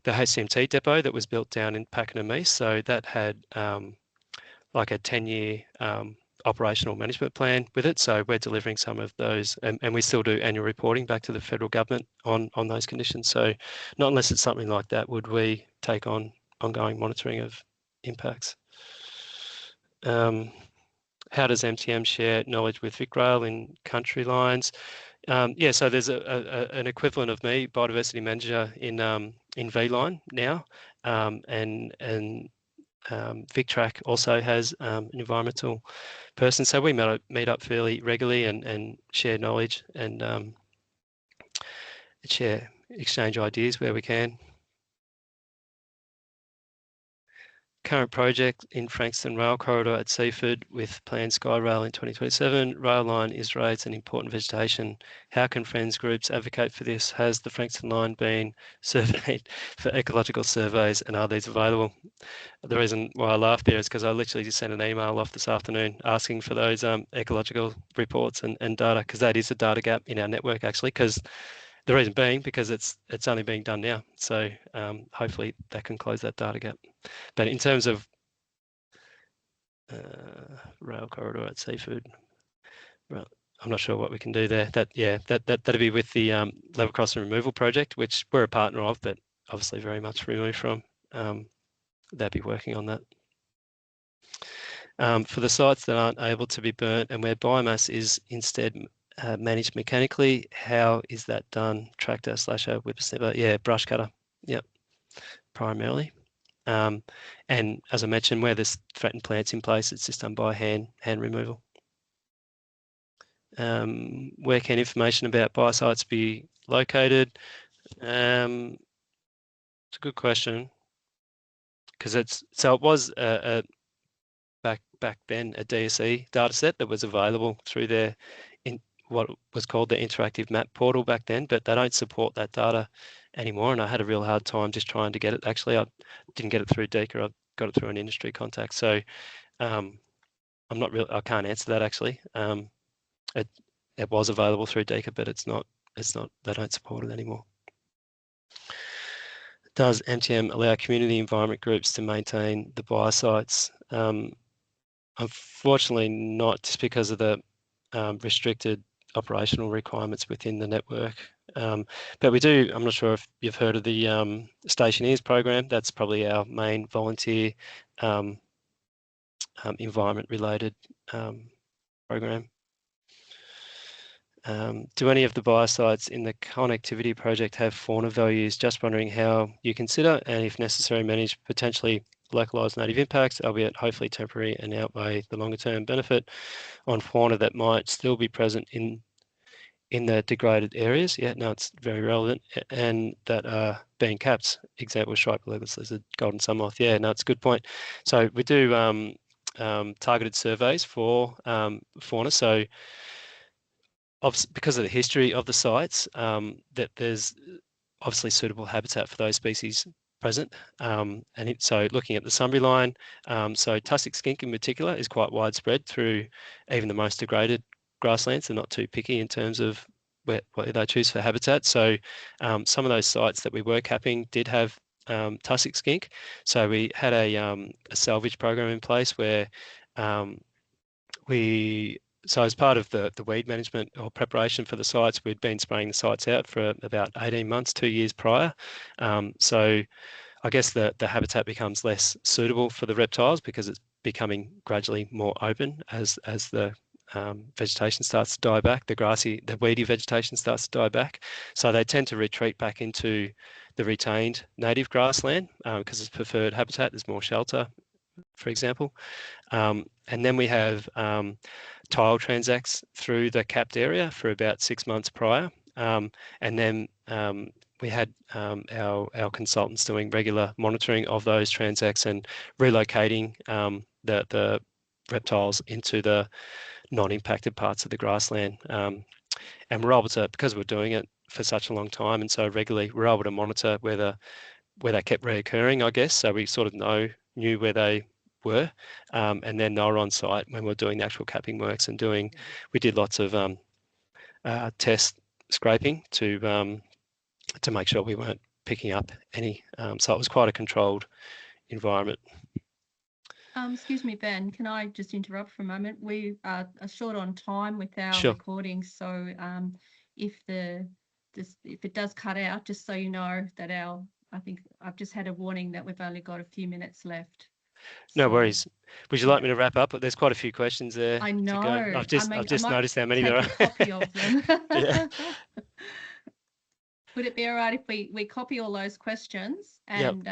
HCMT depot that was built down in Pakenham East. So that had like a 10-year operational management plan with it. So we're delivering some of those, and we still do annual reporting back to the federal government on those conditions. So not unless it's something like that would we take on ongoing monitoring of impacts. How does MTM share knowledge with VicRail in country lines? Yeah, so there's an equivalent of me, Biodiversity Manager in V-Line now, and VicTrack also has an environmental person. So we meet up fairly regularly and share knowledge and exchange ideas where we can. Current project in Frankston Rail Corridor at Seaford with planned Skyrail in 2027. Rail line is raised and important vegetation. How can friends groups advocate for this? Has the Frankston line been surveyed for ecological surveys, and are these available? The reason why I laugh there is because I literally just sent an email off this afternoon asking for those ecological reports and data, because that is a data gap in our network actually, because the reason being because it's only being done now. So hopefully that can close that data gap. But in terms of rail corridor at Seaford, well, I'm not sure what we can do there. That'd be with the level crossing removal project, which we're a partner of, but obviously very much removed from. They'd be working on that. For the sites that aren't able to be burnt and where biomass is instead managed mechanically, how is that done? Tractor / a whippersnapper? Yeah, brush cutter. Yep, primarily. And as I mentioned, where there's threatened plants in place, it's just done by hand removal. Where can information about biosites be located? It's a good question, because it was back then a DSE data set that was available through their what was called the interactive map portal back then, but they don't support that data anymore, and I had a real hard time just trying to get it. Actually, I didn't get it through DECA, I got it through an industry contact. So I can't answer that actually. It was available through DECA, but it's not, they don't support it anymore. Does MTM allow community environment groups to maintain the biosites? Unfortunately not, just because of the restricted operational requirements within the network. But we do, I'm not sure if you've heard of the Stationeers program. That's probably our main volunteer environment related program. Do any of the biosites in the connectivity project have fauna values? Just wondering how you consider, and if necessary, manage potentially localised native impacts, albeit hopefully temporary, and outweigh the longer term benefit on fauna that might still be present in the degraded areas. Yeah, no, it's very relevant, and that are being capped. Example, striped legless lizard, golden sunmoth. Yeah, no, it's a good point. So we do targeted surveys for fauna. So because of the history of the sites, that there's obviously suitable habitat for those species present. So looking at the Sunbury line, so tussock skink in particular is quite widespread through even the most degraded grasslands. They're not too picky in terms of what they choose for habitat. So some of those sites that we were capping did have tussock skink. So we had a salvage program in place where so as part of the weed management or preparation for the sites, we'd been spraying the sites out for about 18 months, 2 years prior. So I guess the habitat becomes less suitable for the reptiles because it's becoming gradually more open as the vegetation starts to die back, the weedy vegetation starts to die back. So they tend to retreat back into the retained native grassland because it's preferred habitat, there's more shelter, for example. And then we have tile transacts through the capped area for about 6 months prior. And then we had our consultants doing regular monitoring of those transacts and relocating the reptiles into the non-impacted parts of the grassland. And we're able to, because we're doing it for such a long time and so regularly, we're able to monitor where they kept reoccurring, I guess. So we sort of knew where they were, and then they were on site when we were doing the actual capping works and we did lots of test scraping to make sure we weren't picking up any. So it was quite a controlled environment. Excuse me, Ben, can I just interrupt for a moment? We are short on time with our Sure. recording, so if it does cut out, just so you know that I think I've just had a warning that we've only got a few minutes left. No worries. Would you like me to wrap up? There's quite a few questions there. I know. To go. I've just noticed how many there are. Take a copy of them. Yeah. Would it be all right if we copy all those questions and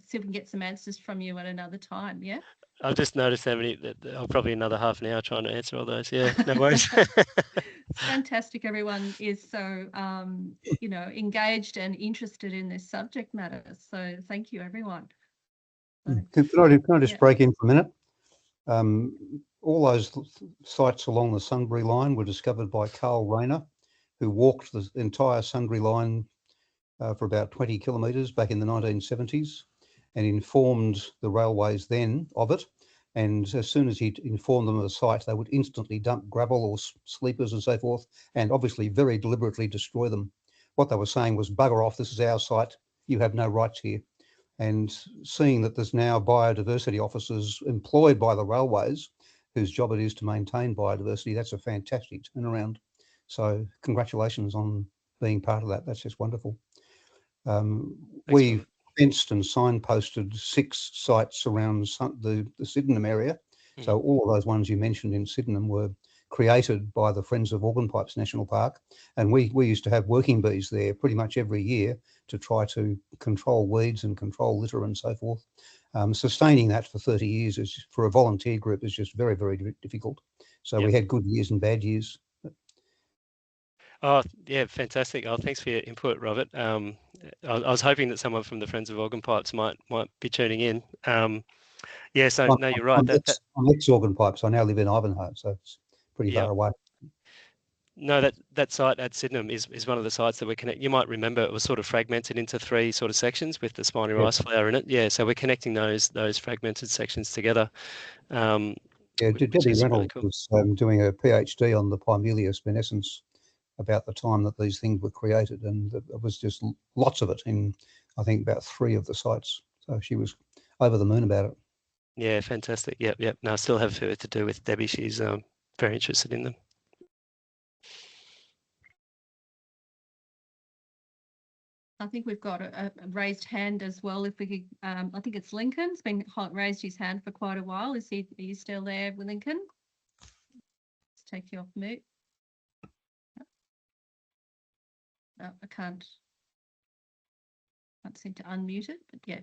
see if we can get some answers from you at another time? Yeah. I've just noticed how many. I'll probably another half an hour trying to answer all those. Yeah, no worries. It's fantastic. Everyone is so engaged and interested in this subject matter. So thank you, everyone. Can I just break in for a minute? All those sites along the Sunbury line were discovered by Carl Rayner, who walked the entire Sunbury line for about 20 kilometres back in the 1970s and informed the railways then of it. And as soon as he informed them of the site, they would instantly dump gravel or sleepers and so forth, and obviously very deliberately destroy them. What they were saying was, bugger off, this is our site, you have no rights here. And seeing that there's now biodiversity officers employed by the railways whose job it is to maintain biodiversity, that's a fantastic turnaround. So congratulations on being part of that. That's just wonderful. We fenced and signposted 6 sites around the Sydenham area. So all of those ones you mentioned in Sydenham were created by the Friends of Organ Pipes National Park. And we used to have working bees there pretty much every year to try to control weeds and control litter and so forth. Sustaining that for 30 years is, for a volunteer group, is just very, very difficult. So we had good years and bad years. Oh, yeah, fantastic. Oh, thanks for your input, Robert. I was hoping that someone from the Friends of Organ Pipes might be tuning in. Yeah, so no, you're right. I'm ex-Organ Pipes. I now live in Ivanhoe, so it's pretty far away. No, that site at Sydenham is one of the sites that we're connecting. You might remember it was sort of fragmented into 3 sort of sections with the spiny rice flower in it. Yeah, so we're connecting those fragmented sections together. Debbie Reynolds really cool. Was doing a PhD on the Pimelia spinescens about the time that these things were created, and it was just lots of it in, I think, about 3 of the sites. So she was over the moon about it. Yeah, fantastic. Yep. No, I still have her to do with Debbie. She's very interested in them. I think we've got a raised hand as well. If we could, I think it's Lincoln's been raised his hand for quite a while. Are you still there, Lincoln? Let's take you off mute. No, I can't seem to unmute it, but yeah.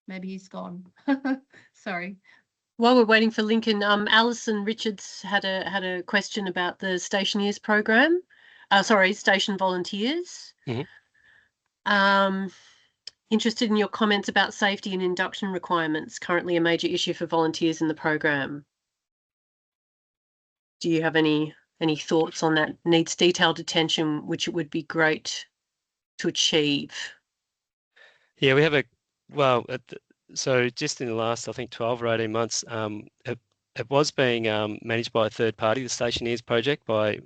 Maybe he's gone. Sorry. While we're waiting for Lincoln, Alison Richards had a question about the stationeers program. Station volunteers. Interested in your comments about safety and induction requirements, currently a major issue for volunteers in the program. Do you have any thoughts on that? Needs detailed attention, which it would be great to achieve. Yeah, we have so just in the last, I think, 12 or 18 months, it was being managed by a third party, the Stationeers project by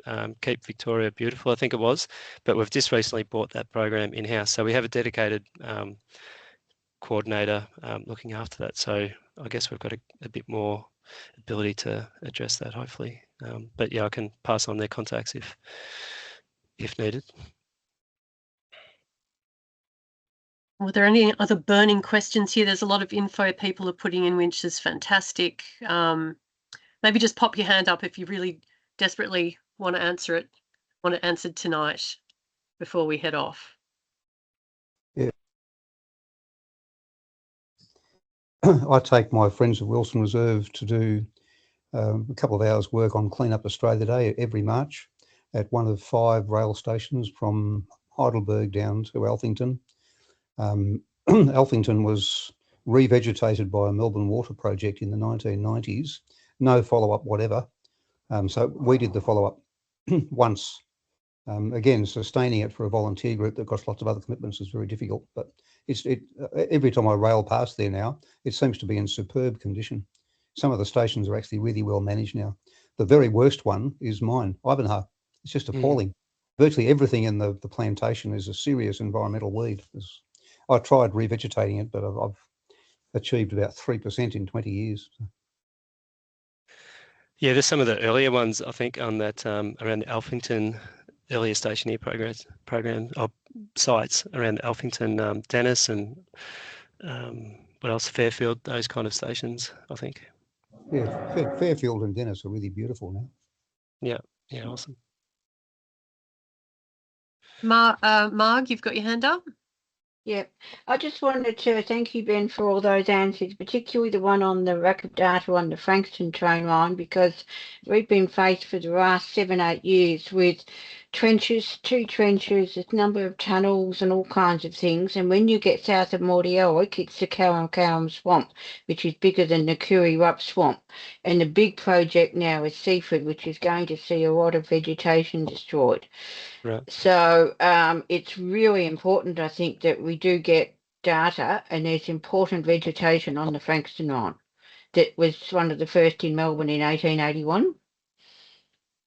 Keep Victoria Beautiful, I think it was, but we've just recently brought that program in-house. So we have a dedicated coordinator looking after that. So I guess we've got a bit more ability to address that, hopefully. But yeah, I can pass on their contacts if needed. Were there any other burning questions here? There's a lot of info people are putting in, which is fantastic. Maybe just pop your hand up if you really desperately want to answer it, want it answered tonight before we head off. Yeah. I take my friends at Wilson Reserve to do a couple of hours work on Clean Up Australia Day every March at one of 5 rail stations from Heidelberg down to Alphington. Alphington was revegetated by a Melbourne water project in the 1990s. No follow-up whatever. So we did the follow-up once. Again, sustaining it for a volunteer group that got lots of other commitments is very difficult. But every time I rail past there now, it seems to be in superb condition. Some of the stations are actually really well managed now. The very worst one is mine, Ivanhoe. It's just appalling. Virtually everything in the plantation is a serious environmental weed. I tried revegetating it, but I've achieved about 3% in 20 years. Yeah, there's some of the earlier ones, I think, on that around the Alphington earlier stationery program or sites around Alphington, Dennis, and what else? Fairfield, those kind of stations, I think. Yeah, Fairfield and Dennis are really beautiful now. Yeah, awesome. Marg, you've got your hand up. Yep. I just wanted to thank you, Ben, for all those answers, particularly the one on the record data on the Frankston train line, because we've been faced for the last 7-8 years with trenches, 2 trenches, a number of tunnels and all kinds of things. And when you get south of Mordialloc, it's the Coram Swamp, which is bigger than the Curry Rup Swamp. And the big project now is Seaford, which is going to see a lot of vegetation destroyed. Right. So it's really important, I think, that we do get data, and there's important vegetation on the Frankston line that was one of the first in Melbourne in 1881.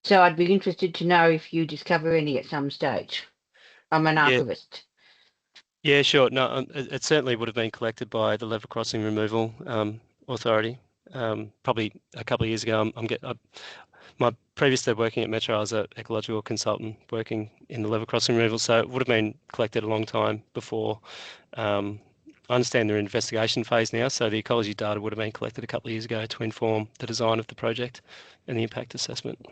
So I'd be interested to know if you discover any at some stage. I'm an archivist. Yeah, sure. No, it certainly would have been collected by the Level Crossing Removal Authority. Probably a couple of years ago, my previous to working at Metro, I was an ecological consultant working in the level crossing removal, so it would have been collected a long time before. I understand they're in investigation phase now, so the ecology data would have been collected a couple of years ago to inform the design of the project and the impact assessment.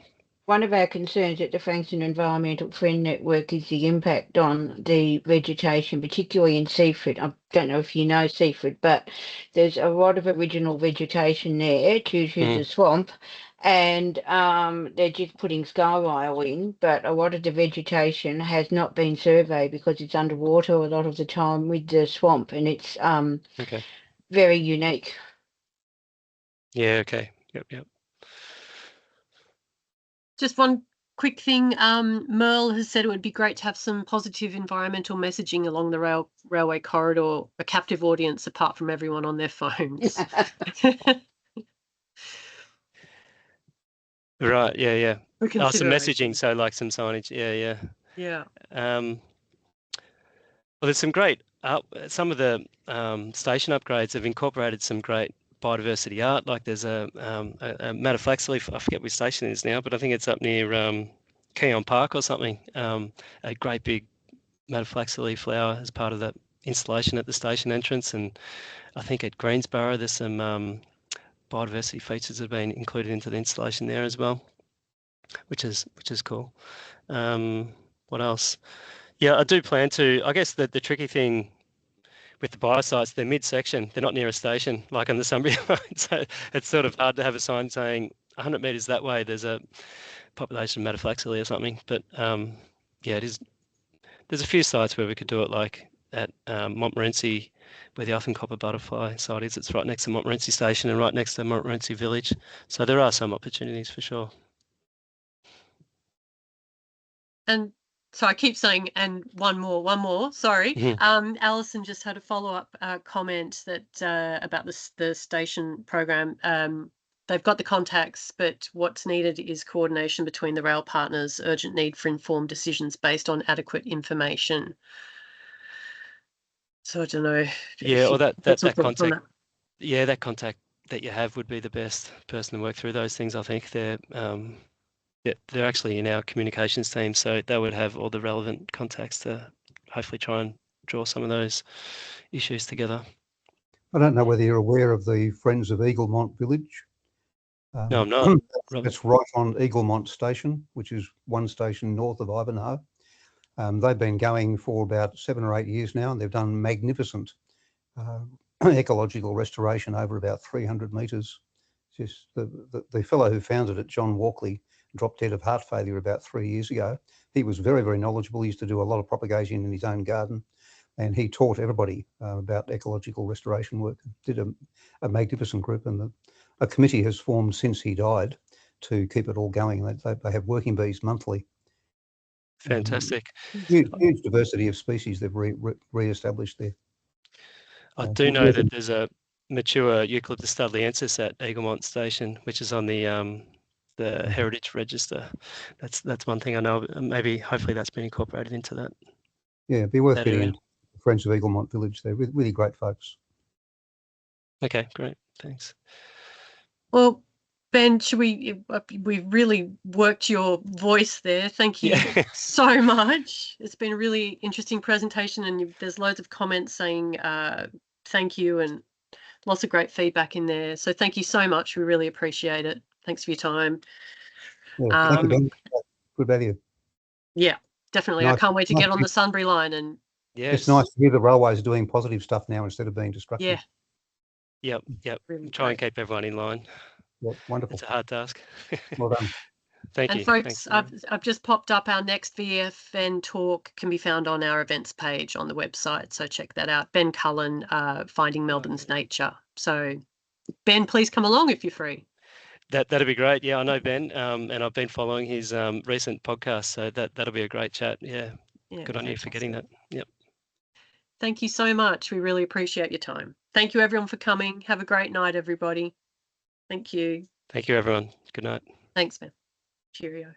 One of our concerns at the Frankston Environmental Friend Network is the impact on the vegetation, particularly in Seaford. I don't know if you know Seaford, but there's a lot of original vegetation there due to the swamp, and they're just putting skywire in, but a lot of the vegetation has not been surveyed because it's underwater a lot of the time with the swamp, and it's very unique. Yeah, okay. Yep. Just one quick thing. Merle has said it would be great to have some positive environmental messaging along the railway corridor, a captive audience apart from everyone on their phones. Right, yeah. Some messaging, so like some signage, Yeah. Well, there's some great, some of the station upgrades have incorporated some great biodiversity art. Like there's a Metaflaxley, I forget which station it is now, but I think it's up near Keon Park or something. A great big Metaflaxley flower as part of that installation at the station entrance. And I think at Greensborough, there's some biodiversity features that have been included into the installation there as well, which is cool. What else? Yeah, I do plan to. I guess the tricky thing with the biosites, they're mid-section. They're not near a station, like on the Sunbury line. So it's sort of hard to have a sign saying 100 metres that way there's a population of Metaflaxley or something. But yeah, it is. There's a few sites where we could do it, like at Montmorency, where the Elfin Copper Butterfly site is. It's right next to Montmorency Station and right next to Montmorency Village. So there are some opportunities for sure. And so I keep saying, and one more, sorry. Alison just had a follow-up comment that about the station program. They've got the contacts, but what's needed is coordination between the rail partners, urgent need for informed decisions based on adequate information. So I don't know. Yeah, or that contact. Yeah, that contact that you have would be the best person to work through those things. I think they're actually in our communications team, so they would have all the relevant contacts to hopefully try and draw some of those issues together. I don't know whether you're aware of the Friends of Eaglemont Village. No, I'm not. That's right on Eaglemont Station, which is one station north of Ivanhoe. They've been going for about 7 or 8 years now, and they've done magnificent ecological restoration over about 300 metres. Just the fellow who founded it, John Walkley, dropped dead of heart failure about 3 years ago. He was very, very knowledgeable. He used to do a lot of propagation in his own garden, and he taught everybody about ecological restoration work. Did a magnificent group, and a committee has formed since he died to keep it all going. They have working bees monthly. Fantastic. Huge diversity of species they've re-established there. I do know that there's a mature Eucalyptus studleiensis at Eaglemont Station, which is on the Heritage Register. That's one thing I know. Maybe, hopefully, that's been incorporated into that. Yeah, it'd be worth getting into Friends of Eaglemont Village. They're really great folks. Okay, great. Thanks. Well, Ben, we've really worked your voice there. Thank you so much. It's been a really interesting presentation, and there's loads of comments saying thank you and lots of great feedback in there. So thank you so much. We really appreciate it. Thanks for your time. Yeah, thank you, Ben. Good value. Yeah, definitely. Nice, I can't wait to get on the Sunbury line. And it's nice to hear the railways doing positive stuff now instead of being destructive. Yeah. Yep. Really Try and great. keep everyone in line. Yeah, wonderful. It's a hard task. Well done. Thank you. And folks, I've just popped up our next VEFN talk can be found on our events page on the website. So check that out. Ben Cullen, Finding Melbourne's Nature. So Ben, please come along if you're free. That'd be great. Yeah, I know Ben, and I've been following his recent podcast, so that'll be a great chat. Yeah, good on you for getting that. Yep. Thank you so much. We really appreciate your time. Thank you, everyone, for coming. Have a great night, everybody. Thank you. Thank you, everyone. Good night. Thanks, Ben. Cheerio.